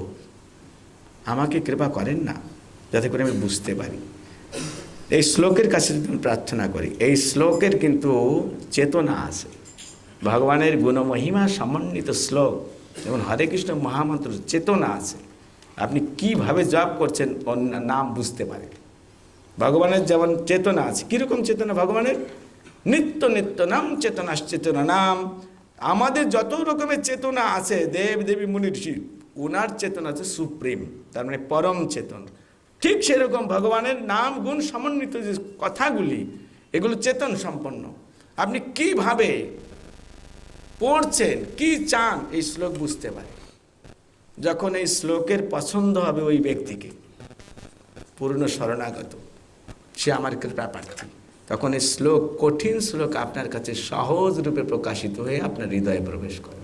আমাকে কৃপা করেন না যাতে করে আমি বুঝতে পারি। এই শ্লোকের কাছে যদি আমি প্রার্থনা করি, এই শ্লোকের কিন্তু চেতনা আছে, ভগবানের গুণমহিমা সমন্বিত শ্লোক, যেমন হরে কৃষ্ণ মহামন্ত্র চেতনা আছে। আপনি কিভাবে জপ করছেন ওর নাম বুঝতে পারেন। ভগবানের যেমন চেতনা আছে, কীরকম চেতনা ভগবানের? নিত্য নিত্য নাম চেতনাশ্চেতনা নাম। আমাদের যত রকমের চেতনা আছে, দেব দেবী মুনি ঋষি, ওনার চেতনা আছে সুপ্রিম, তার মানে পরম চেতন। ঠিক সেরকম ভগবানের নাম গুণ সমন্বিত যে কথাগুলি, এগুলো চেতন সম্পন্ন। আপনি কিভাবে পড়ছেন, কি চান, এই শ্লোক বুঝতে পারে। যখন এই শ্লোকের পছন্দ হবে ওই ব্যক্তিকে, পূর্ণ শরণাগত, সে আমার কৃপা প্রার্থী, তখন এই শ্লোক, কঠিন শ্লোক আপনার কাছে সহজ রূপে প্রকাশিত হয়ে আপনার হৃদয়ে প্রবেশ করে।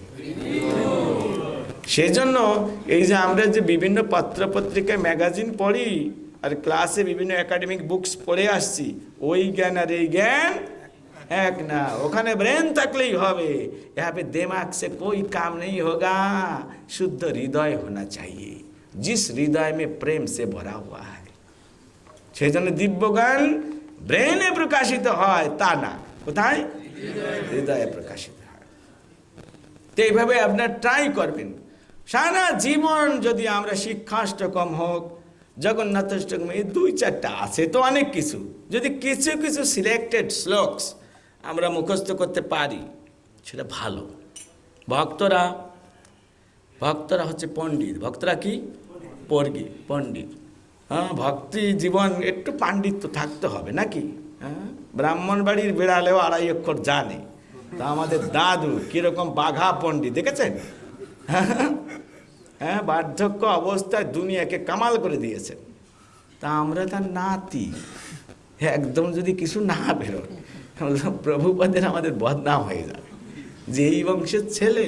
সেজন্য এই যে আমরা যে বিভিন্ন পত্রপত্রিকায় ম্যাগাজিন পড়ি আর ক্লাসে বিভিন্ন একাডেমিক বুকস পড়ে আসছি, ওই জ্ঞান আর এই জ্ঞান এক না। ওখানে ব্রেন থাকলেই হবে, यहाँ पे दिमाग से कोई काम नहीं होगा, शुद्ध हृदय होना चाहिए, जिस हृदय में प्रेम से भरा हुआ है। সেই জন্য দিব্যজ্ঞান ব্রেনে প্রকাশিত হয় তা না, কোথায়? হৃদয়ে প্রকাশিত হয়। তো এইভাবে আপনার ট্রাই করবেন সারা জীবন। যদি আমরা শিক্ষাষ্টকম হোক, জগন্নাথাষ্টকম, এই 2-4টা আছে তো অনেক কিছু, যদি কিছু কিছু সিলেক্টেড শ্লোকস আমরা মুখস্থ করতে পারি সেটা ভালো। ভক্তরা হচ্ছে পণ্ডিত। ভক্তরা কি? পণ্ডিত। হ্যাঁ, ভক্তি জীবন একটু পাণ্ডিত্য থাকতে হবে নাকি? হ্যাঁ, ব্রাহ্মণ বাড়ির বিড়ালেও 2.5 অক্ষর জানে। তা আমাদের দাদু কিরকম বাঘা পণ্ডিত দেখেছেন? হ্যাঁ, বার্ধক্য অবস্থায় দুনিয়াকে কামাল করে দিয়েছেন। তা আমরা তার নাতি, একদম যদি কিছু না বেরোয়, প্রভুপাদের আমাদের বদনাম হয়ে যাবে যে এই বংশের ছেলে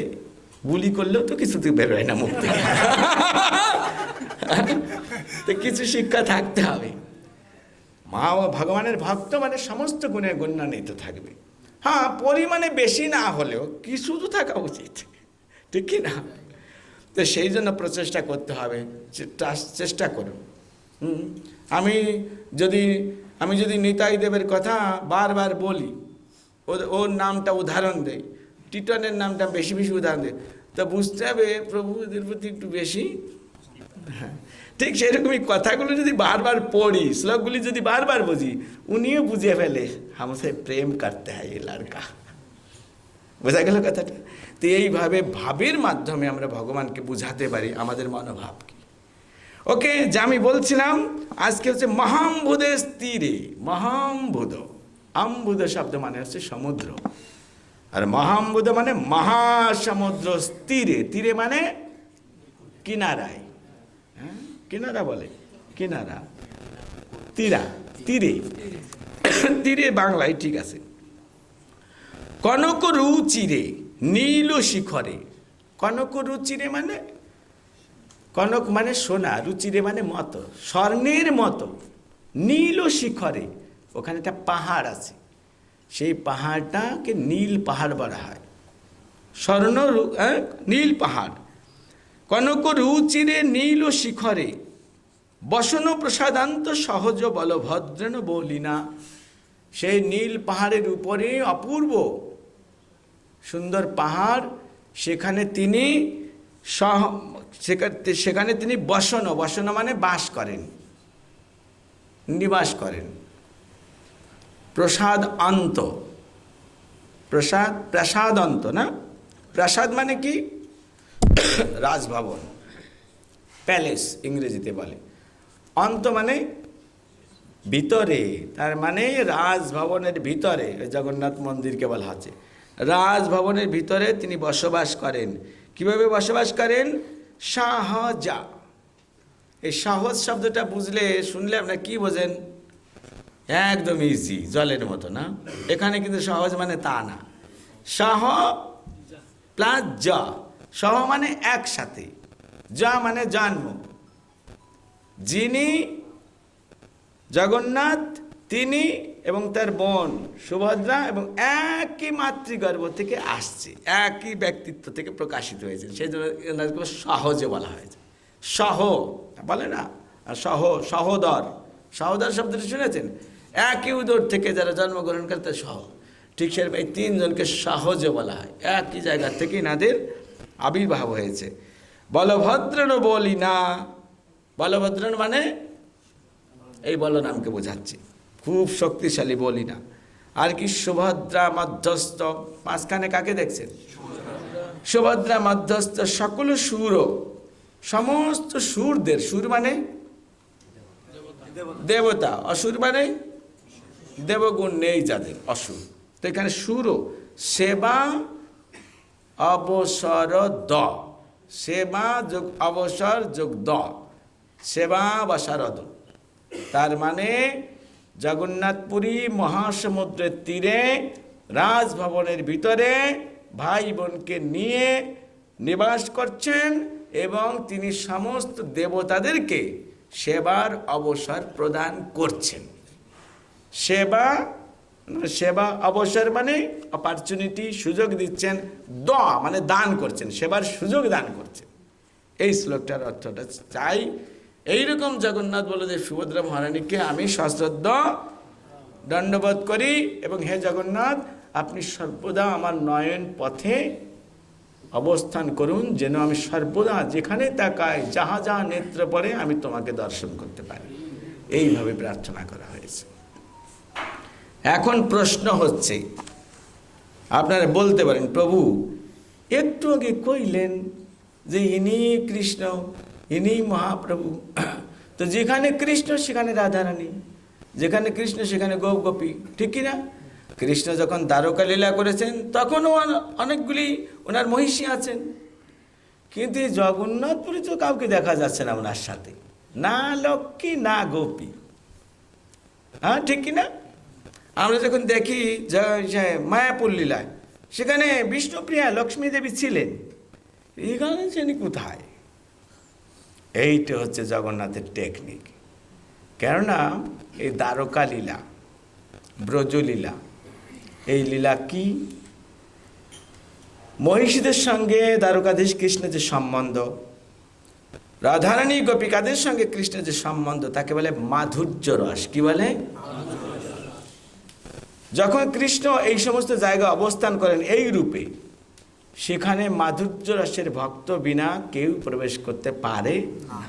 বুলি করলেও তো কিছু তো বেরোয় না মুখ থেকে। তো কিছু শিক্ষা থাকতে হবে। মা ও ভগবানের ভক্ত মানে সমস্ত গুণে গুণান্বিত থাকবে। হ্যাঁ, পরিমাণে বেশি না হলেও কিছু তো থাকা উচিত, ঠিক কি না? তো সেই জন্য প্রচেষ্টা করতে হবে, চেষ্টা করুন। আমি যদি নিতাই দেবের কথা বারবার বলি, ওর নামটা উদাহরণ দেই, টিটনের নামটা বেশি বেশি উদাহরণ দেয়, তা বুঝতে হবে প্রভুদের প্রতি একটু বেশি। হ্যাঁ, ঠিক সেরকমই কথাগুলো যদি বারবার পড়ি, শ্লোকগুলি যদি বারবার বুঝি, উনিও বুঝে ফেলে হামসে প্রেম করতে হয় এ লড়কা। বোঝা গেল কথাটা? তো এইভাবে ভাবের মাধ্যমে আমরা ভগবানকে বুঝাতে পারি আমাদের মনোভাব কি। ওকে, যা আমি বলছিলাম আজকে হচ্ছে মহাম্বুদের তীরে। মহাম্বুদ, আম্বুদ শব্দ মানে হচ্ছে সমুদ্র, আর মহাম্বুদ মানে মহাসমুদ্র তীরে। তীরে মানে কিনারায়। হ্যাঁ, কিনারা বলে, কিনারা, তীরে বাংলায় ঠিক আছে। কনক রুচিরে নীল শিখরে। কনক রুচিরে মানে, কনক মানে সোনা, রুচিরে মানে মতো, স্বর্ণের মতো। নীল শিখরে, ওখানে একটা পাহাড় আছে, সেই পাহাড়টাকে নীল পাহাড় বলা হয়। স্বর্ণ নীল পাহাড়। কনক রুচিরে নীল শিখরে বসন প্রসাদান্ত সহজ বলভদ্রেণ বলিনা। সেই নীল পাহাড়ের উপরে অপূর্ব সুন্দর পাহাড়, সেখানে তিনি বসন মানে বাস করেন, নিবাস করেন। প্রসাদ অন্ত না, প্রাসাদ মানে কি? রাজভবন, প্যালেস ইংরেজিতে বলে। অন্ত মানে ভিতরে, তার মানে রাজভবনের ভিতরে, জগন্নাথ মন্দিরকে বলা হচ্ছে রাজভবনের ভিতরে তিনি বসবাস করেন। কিভাবে বসবাস করেন? সাহজা। এই সহজ শব্দটা শুনলে আপনারা কি বোঝেন? একদম ইজি, জলের মতো না। এখানে কিন্তু সহজ মানে তা না। সহ প্লাস জ, সহ মানে একসাথে, জ মানে জন্ম। যিনি জগন্নাথ তিনি এবং তার বোন সুভদ্রা এবং একই মাতৃগর্ভ থেকে আসছে, একই ব্যক্তিত্ব থেকে প্রকাশিত হয়েছে, সেই জন্য এনাদেরকে সহজে বলা হয়েছে। সহ বলে না, আর সহোদর, সহোদর শব্দটি শুনেছেন? একই উদর থেকে যারা জন্মগ্রহণ করে তার সহ, ঠিক সেরকম এই তিনজনকে সহজে বলা হয়, একই জায়গা থেকে এনাদের আবির্ভাব হয়েছে। বলভদ্রন বলি না, বলভদ্রন মানে এই বলরামকে বোঝাচ্ছে, খুব শক্তিশালী বলি না। আর কি সুভদ্রা মধ্যস্থ, মাঝখানে কাকে দেখছেন? সুভদ্রা মধ্যস্থ সকল সুর, সমস্ত সুরদের, সুর মানে দেবতা, অসুর মানে দেবগুণ নেই যাদের, অসুর। তো এখানে সুর, সেবা অবসর দ, সেবা যোগ অবসর যোগ দ, সেবা বা শারদ। তার মানে জগন্নাথপুরী মহাসমুদ্রের তীরে রাজভবনের ভিতরে ভাই বোনকে নিয়ে নিবাস করছেন এবং তিনি সমস্ত দেবতাদেরকে সেবার অবসর প্রদান করছেন। সেবা অবসর মানে অপরচুনিটি, সুযোগ দিচ্ছেন। দ মানে দান করছেন, সেবার সুযোগ দান করছেন। এই শ্লোকটার অর্থটা চাই। এইরকম জগন্নাথ বলদেব সুভদ্রা মহারানীকে আমি সশ্রদ্ধ দণ্ডবোধ করি এবং হে জগন্নাথ, আপনি সর্বদা আমার নয়ন পথে অবস্থান করুন, যেন আমি সর্বদা যেখানে তাকাই, যাহা যাহা নেত্র পড়ে আমি তোমাকে দর্শন করতে পারি। এইভাবে প্রার্থনা করা হয়েছে। এখন প্রশ্ন হচ্ছে, আপনারা বলতে পারেন, প্রভু একটু আগে কইলেন যে ইনি কৃষ্ণ, ইনি মহাপ্রভু, তো যেখানে কৃষ্ণ সেখানে রাধারানী, যেখানে কৃষ্ণ সেখানে গোপ গোপী, ঠিক কিনা? কৃষ্ণ যখন দ্বারকা লীলা করেছেন তখনও অনেকগুলি ওনার মহিষী আছেন, কিন্তু এই জগন্নাথপুরী তো কাউকে দেখা যাচ্ছে না ওনার সাথে, না লক্ষ্মী না গোপী। হ্যাঁ, ঠিক কিনা? আমরা যখন দেখি মায়াপুর লীলায়, সেখানে বিষ্ণুপ্রিয়া লক্ষ্মী দেবী ছিলেন, এখানে তিনি কোথায়? এইটা হচ্ছে জগন্নাথের টেকনিক। কেননা এই দ্বারকা লীলা, ব্রজলীলা, এই লীলা কি? মহিষীদের সঙ্গে দ্বারকাধীশ কৃষ্ণের যে সম্বন্ধ, রাধারানী গোপিকাদের সঙ্গে কৃষ্ণের যে সম্বন্ধ, তাকে বলে মাধুর্য রস। কি বলে? যখন কৃষ্ণ এই সমস্ত জায়গায় অবস্থান করেন এই রূপে, সেখানে মাধুর্য রসের ভক্ত বিনা কেউ প্রবেশ করতে পারে না।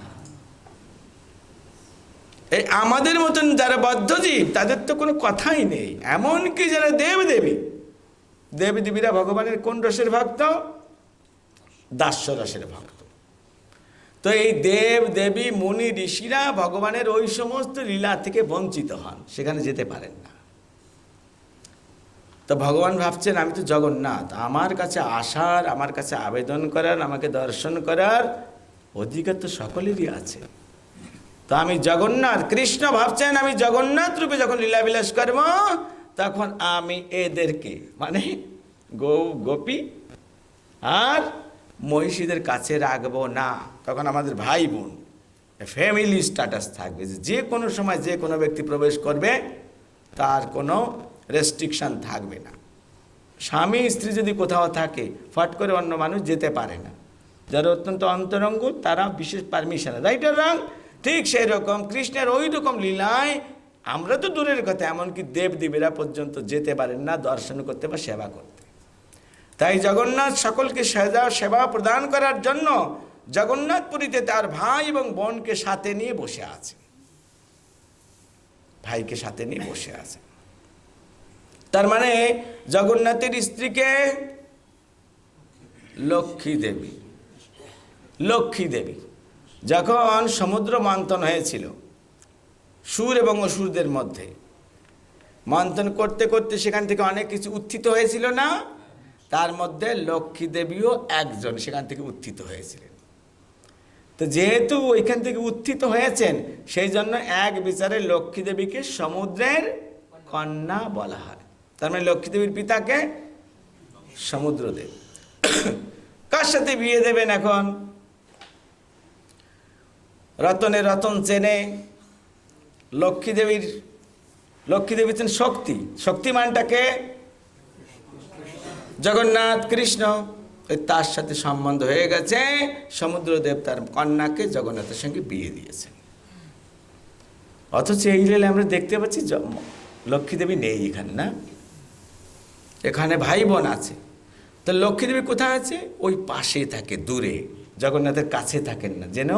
এই আমাদের মতন যারা বদ্ধজীব, তাদের তো কোনো কথাই নেই। এমনকি যারা দেবদেবী, দেবদেবীরা ভগবানের কোন রসের ভক্ত? দাস্য রসের ভক্ত। তো এই দেব দেবী মুনি ঋষিরা ভগবানের ওই সমস্ত লীলা থেকে বঞ্চিত হন, সেখানে যেতে পারেন না। তো ভগবান ভাবছেন, আমি তো জগন্নাথ, আমার কাছে আসার, আমার কাছে আবেদন করার, আমাকে দর্শন করার অধিকার তো সকলেরই আছে। তো আমি জগন্নাথ, কৃষ্ণ ভাবছেন আমি জগন্নাথ রূপে যখন লীলাবিলাস করব, তখন আমি এদেরকে মানে গোপী আর মহিষীদের কাছে রাখবো না। তখন আমাদের ভাই বোন, ফ্যামিলি স্ট্যাটাস থাকবে, যে কোনো সময় যে কোনো ব্যক্তি প্রবেশ করবে, তার কোনো রেস্ট্রিকশন থাকবে না। স্বামী স্ত্রী যদি কোথাও থাকে, ফট করে অন্য মানুষ যেতে পারে না। যারা অত্যন্ত অন্তরঙ্গ, তারা বিশেষ পারমিশন, রাইট আর রং? ঠিক সেই রকম কৃষ্ণের ওই রকম লীলায় আমরা তো দূরের কথা, এমনকি দেবদেবীরা পর্যন্ত যেতে পারেন না দর্শন করতে বা সেবা করতে। তাই জগন্নাথ সকলকে সেবা প্রদান করার জন্য জগন্নাথপুরীতে তার ভাই এবং বোনকে সাথে নিয়ে বসে আছে, ভাইকে সাথে নিয়ে বসে আছে। তার মানে জগন্নাথের স্ত্রীকে লক্ষ্মী দেবী। লক্ষ্মী দেবী যখন সমুদ্র মন্থন হয়েছিল সুর এবং অসুরদের মধ্যে, মন্থন করতে করতে সেখান থেকে অনেক কিছু উত্থিত হয়েছিল না? তার মধ্যে লক্ষ্মী দেবীও একজন সেখান থেকে উত্থিত হয়েছিলেন। তো যেহেতু ওইখান থেকে উত্থিত হয়েছেন, সেই জন্য এক বিচারে লক্ষ্মী দেবীকে সমুদ্রের কন্যা বলা হয়। তার মানে লক্ষ্মী দেবীর পিতাকে সমুদ্রদেব। কার সাথে বিয়ে দেবেন এখন? রতনে রতন চেনে, লক্ষ্মী দেবী হচ্ছেন শক্তি, শক্তিমানটাকে জগন্নাথ কৃষ্ণ, তার সাথে সম্বন্ধ হয়ে গেছে। সমুদ্রদেব তার কন্যাকে জগন্নাথের সঙ্গে বিয়ে দিয়েছেন। অথচ এই লীলা আমরা দেখতে পাচ্ছি লক্ষ্মী দেবী নেই এখানে, না, এখানে ভাই বোন আছে। তো লক্ষ্মী দেবী কোথায় আছে? ওই পাশে থাকে, দূরে, জগন্নাথের কাছে থাকেন না, যেন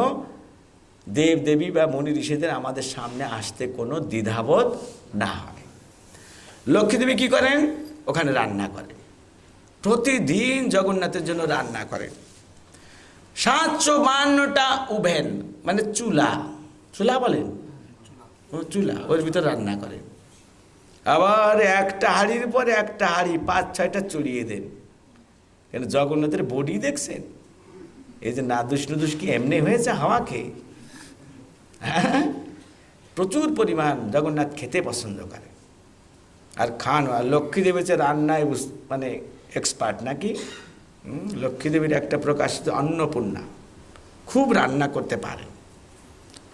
দেব দেবী বা মুনি ঋষিদের আমাদের সামনে আসতে কোনো দ্বিধাবোধ না হয়। লক্ষ্মী দেবী কী করেন? ওখানে রান্না করেন, প্রতিদিন জগন্নাথের জন্য রান্না করেন। 752টা ওভেন, মানে চুলা, চুলা বলেন, চুলা, ওর ভিতর রান্না করেন। আবার একটা হাঁড়ির পর একটা হাঁড়ি 5-6টা চড়িয়ে দেন। কেন? জগন্নাথের বডি দেখছেন? এই যে নাদুস নুদুস কি এমনি হয়েছে হাওয়া খেয়ে? হ্যাঁ, প্রচুর পরিমাণ জগন্নাথ খেতে পছন্দ করে আর খান। আর লক্ষ্মী দেবী হচ্ছে রান্নায় মানে এক্সপার্ট, নাকি? লক্ষ্মী দেবীর একটা প্রকাশিত অন্নপূর্ণা, খুব রান্না করতে পারে।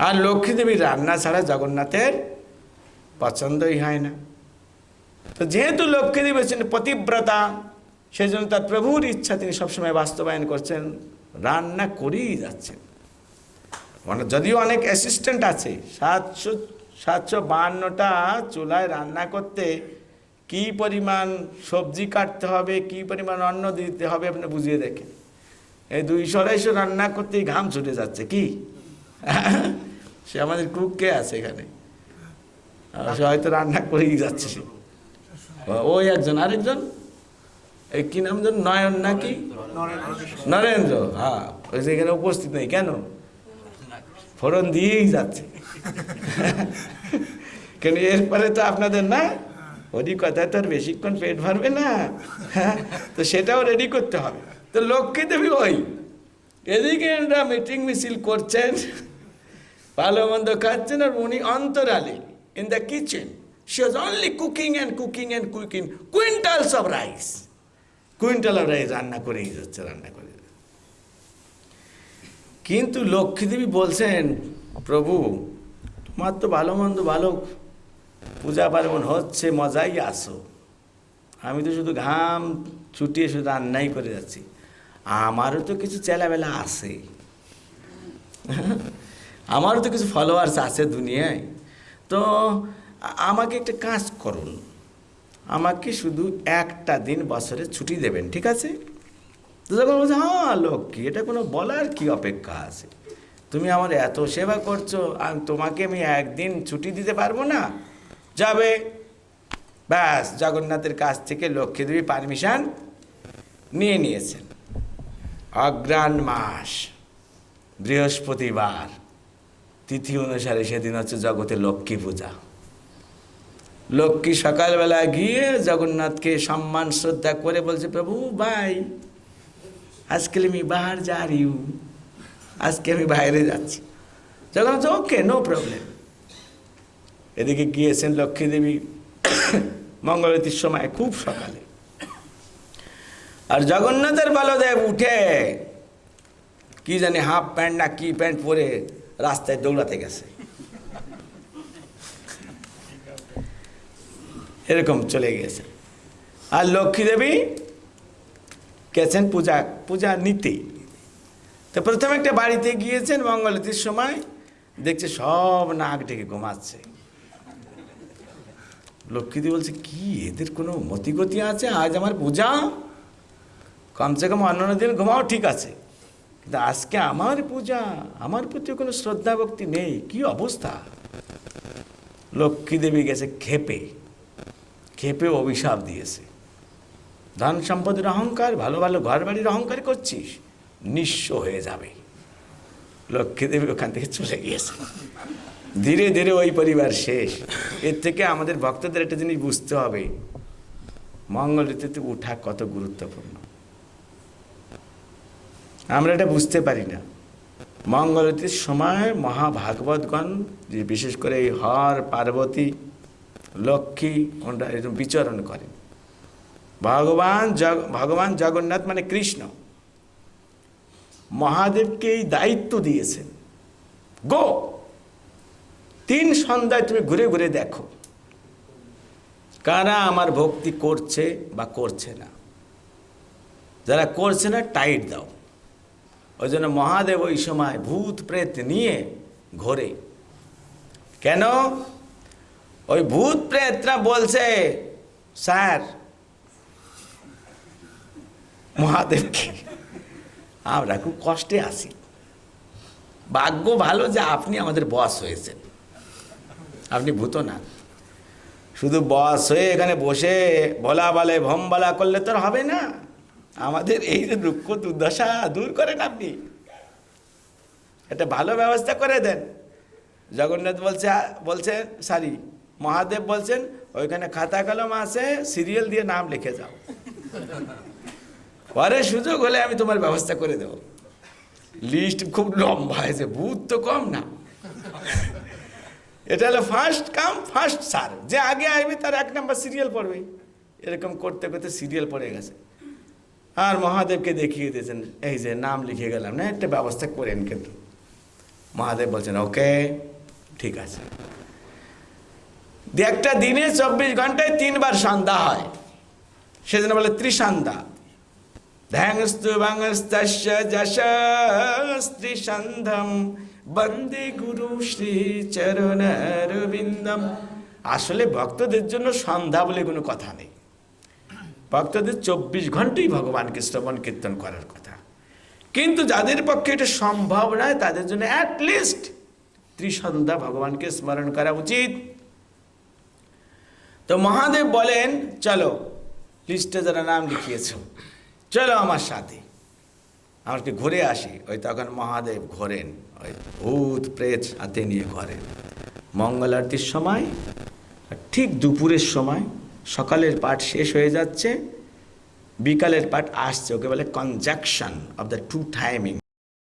আর লক্ষ্মী দেবীর রান্না ছাড়া জগন্নাথের পছন্দই হয় না। তো যেহেতু লক্ষ্মী দেবী হচ্ছেন পতিব্রতা, সেই জন্য তার প্রভুর ইচ্ছা তিনি সবসময় বাস্তবায়ন করছেন, রান্না করেই যাচ্ছেন। মানে যদিও অনেক অ্যাসিস্ট্যান্ট আছে, 752টা চুলায় রান্না করতে কি পরিমাণ সবজি কাটতে হবে, কি পরিমাণ অন্ন দিতে হবে, আপনি বুঝিয়ে দেখেন। এই 200-250 রান্না করতেই ঘাম ছুটে যাচ্ছে। কি সে আমাদের কুক কে আছে এখানে? সে হয়তো রান্না করেই যাচ্ছে। সে ওই একজন, আরেকজন এই কি নাম যেন, নয়ন নাকি নরেন্দ্র, হ্যাঁ, ওই যে এখানে উপস্থিত নেই। কেন? ফোড়ন দিয়েই যাচ্ছে। কেন? এরপরে তো আপনাদের না, ওরই কথায় তো আর বেশিক্ষণ পেট ভরবে না, হ্যাঁ, তো সেটাও রেডি করতে হবে। তো লক্ষ্মী দেবী ওই এদিকে মিটিং মিছিল করছেন, ভালো মন্দ খাচ্ছেন, আর উনি অন্তরালে in the kitchen she was only cooking and cooking and cooking quintals of rice, quintal of rice রান্না করেই যাচ্ছে, রান্না করে। কিন্তু লক্ষ্মী দেবী বলছেন, প্রভু তোমার তো ভালো মন্দ ভালো পূজা পার্বণ হচ্ছে, মজাই আসো, আমি তো শুধু ঘাম ছুটিয়ে শুধু রান্নাই করে যাচ্ছি, আমারও তো কিছু চেলাবেলা আছে, আমারও তো কিছু ফলোয়ার্স আছে দুনিয়ায়, তো আমাকে একটা কাজ করুন, আমাকে শুধু একটা দিন বছরে ছুটি দেবেন, ঠিক আছে? তো যখন বলছে, হ্যাঁ লক্ষ্মী, এটা কোনো বলার কি অপেক্ষা আছে, তুমি আমার এত সেবা করছো, তোমাকে আমি একদিন ছুটি দিতে পারবো না? যাবে। ব্যাস, জগন্নাথের কাছ থেকে লক্ষ্মী দেবী পারমিশন নিয়ে নিয়েছেন। অগ্রাণ মাস, বৃহস্পতিবার, তিথি অনুসারে সেদিন হচ্ছে জগতে লক্ষ্মী পূজা। লক্ষ্মী সকালবেলা গিয়ে জগন্নাথকে সম্মান শ্রদ্ধা করে বলছে, প্রভু ভাই আজকে আমি বাহার যা রি হু, আজকে আমি বাইরে যাচ্ছি। জগন্নাথ ওকে, নো প্রবলেম। এদিকে গিয়েছেন লক্ষ্মী দেবী মঙ্গলতির সময় খুব সকালে, আর জগন্নাথের বলদেব উঠে কি জানি হাফ প্যান্ট না কি প্যান্ট পরে রাস্তায় দৌড়াতে গেছে, এরকম চলে গেছে। আর লক্ষ্মী দেবী গেছেন পূজা নিতে। তো প্রথমে একটা বাড়িতে গিয়েছেন মঙ্গলতির সময়, দেখছে সব নাক ডেকে ঘুমাচ্ছে। লক্ষ্মীদেবী বলছে, কি এদের কোনো মতিগতি আছে? আজ আমার পূজা, কমসে কম অন্য দিন ঘুমাও ঠিক আছে, কিন্তু আজকে আমার পূজা, আমার প্রতি কোনো শ্রদ্ধা ভক্তি নেই, কি অবস্থা। লক্ষ্মী দেবী গেছে খেপে অভিশাপ দিয়েছে, ধন সম্পদের অহংকার, ভালো ভালো ঘর বাড়ির অহংকার করছিস, নিঃস্ব হয়ে যাবে। লক্ষ্মী দেবী ওখান থেকে চলে গিয়েছে। ধীরে ধীরে ওই পরিবার শেষ। এর থেকে আমাদের ভক্তদের একটা জিনিস বুঝতে হবে, মঙ্গলতিতে উঠা কত গুরুত্বপূর্ণ। আমরা এটা বুঝতে পারি না। মঙ্গলতির সময় মহাভাগবতগণ, যে বিশেষ করে এই হর পার্বতী লক্ষ্মী ওরা এরকম বিচরণ করেন। ভগবান জগন্নাথ মানে কৃষ্ণ মহাদেবকে এই দায়িত্ব দিয়েছেন, গো 3 সন্ধ্যায় তুমি ঘুরে ঘুরে দেখো কারা আমার ভক্তি করছে বা করছে না। যারা করছে না টাইট দাও। ওই জন্য মহাদেব ওই সময় ভূত প্রেত নিয়ে ঘোরে। কেন? ওই ভূত প্রেতরা বলছে, স্যার মহাদেবকে আমরা খুব কষ্টে আছি, ভাগ্য ভালো যে আপনি আমাদের বস হয়েছেন, আপনি ভূতনাথ। শুধু বস হয়ে এখানে বসে বলা বলে ভম বলা করলে তো হবে না, আমাদের এই যে দুঃখ দুর্দশা দূর করেন আপনি, একটা ভালো ব্যবস্থা করে দেন। জগন্নাথ বলছেন সরি মহাদেব বলছেন, ওইখানে খাতা কলম আছে, সিরিয়াল দিয়ে নাম লিখে যাও, পরে সুযোগ হলে আমি তোমার ব্যবস্থা করে দেব। লিস্ট খুব লম্বা হয়েছে, ভূত তো কম না। এটা হলো ফার্স্ট কাম ফার্স্ট সার, যে আগে আসবে তার 1 নম্বর সিরিয়াল পড়বে। এরকম করতে করতে সিরিয়াল পড়ে গেছে। আর মহাদেবকে দেখিয়ে দিয়েছেন, এই যে নাম লিখে গেলাম না, একটা ব্যবস্থা করেন। কিন্তু মহাদেব বলছেন ওকে ঠিক আছে। একটা দিনে 24 ঘন্টায় 3 বার সন্ধ্যা হয়, সেজন্য বলে ত্রিসন্ধ্যা। ধ্যাংস্তু বাংস্তস্য যশস্ত্রিসন্ধ্যম বন্দে গুরু শ্রী চরণারবিন্দম। আসলে ভক্তদের জন্য সন্ধ্যা বলে কোনো কথা নেই, ভক্তদের 24 ঘন্টাই ভগবানকে শ্রবণ কীর্তন করার কথা। কিন্তু যাদের পক্ষে এটা সম্ভব নয় তাদের জন্য অ্যাটলিস্ট ত্রিসন্ধ্যা ভগবানকে স্মরণ করা উচিত। তো মহাদেব বলেন চলো, লিস্টে যারা নাম লিখিয়েছ চলো আমার সাথে, আমাকে ঘুরে আসি। ওই তখন মহাদেব ঘোরেন, ওই ভূত প্রেত হাতে নিয়ে ঘোরেন। মঙ্গল আরতির সময় ঠিক দুপুরের সময়, সকালের পাঠ শেষ হয়ে যাচ্ছে, বিকালের পাঠ আসছে, ওকে বলে conjunction of the two timing.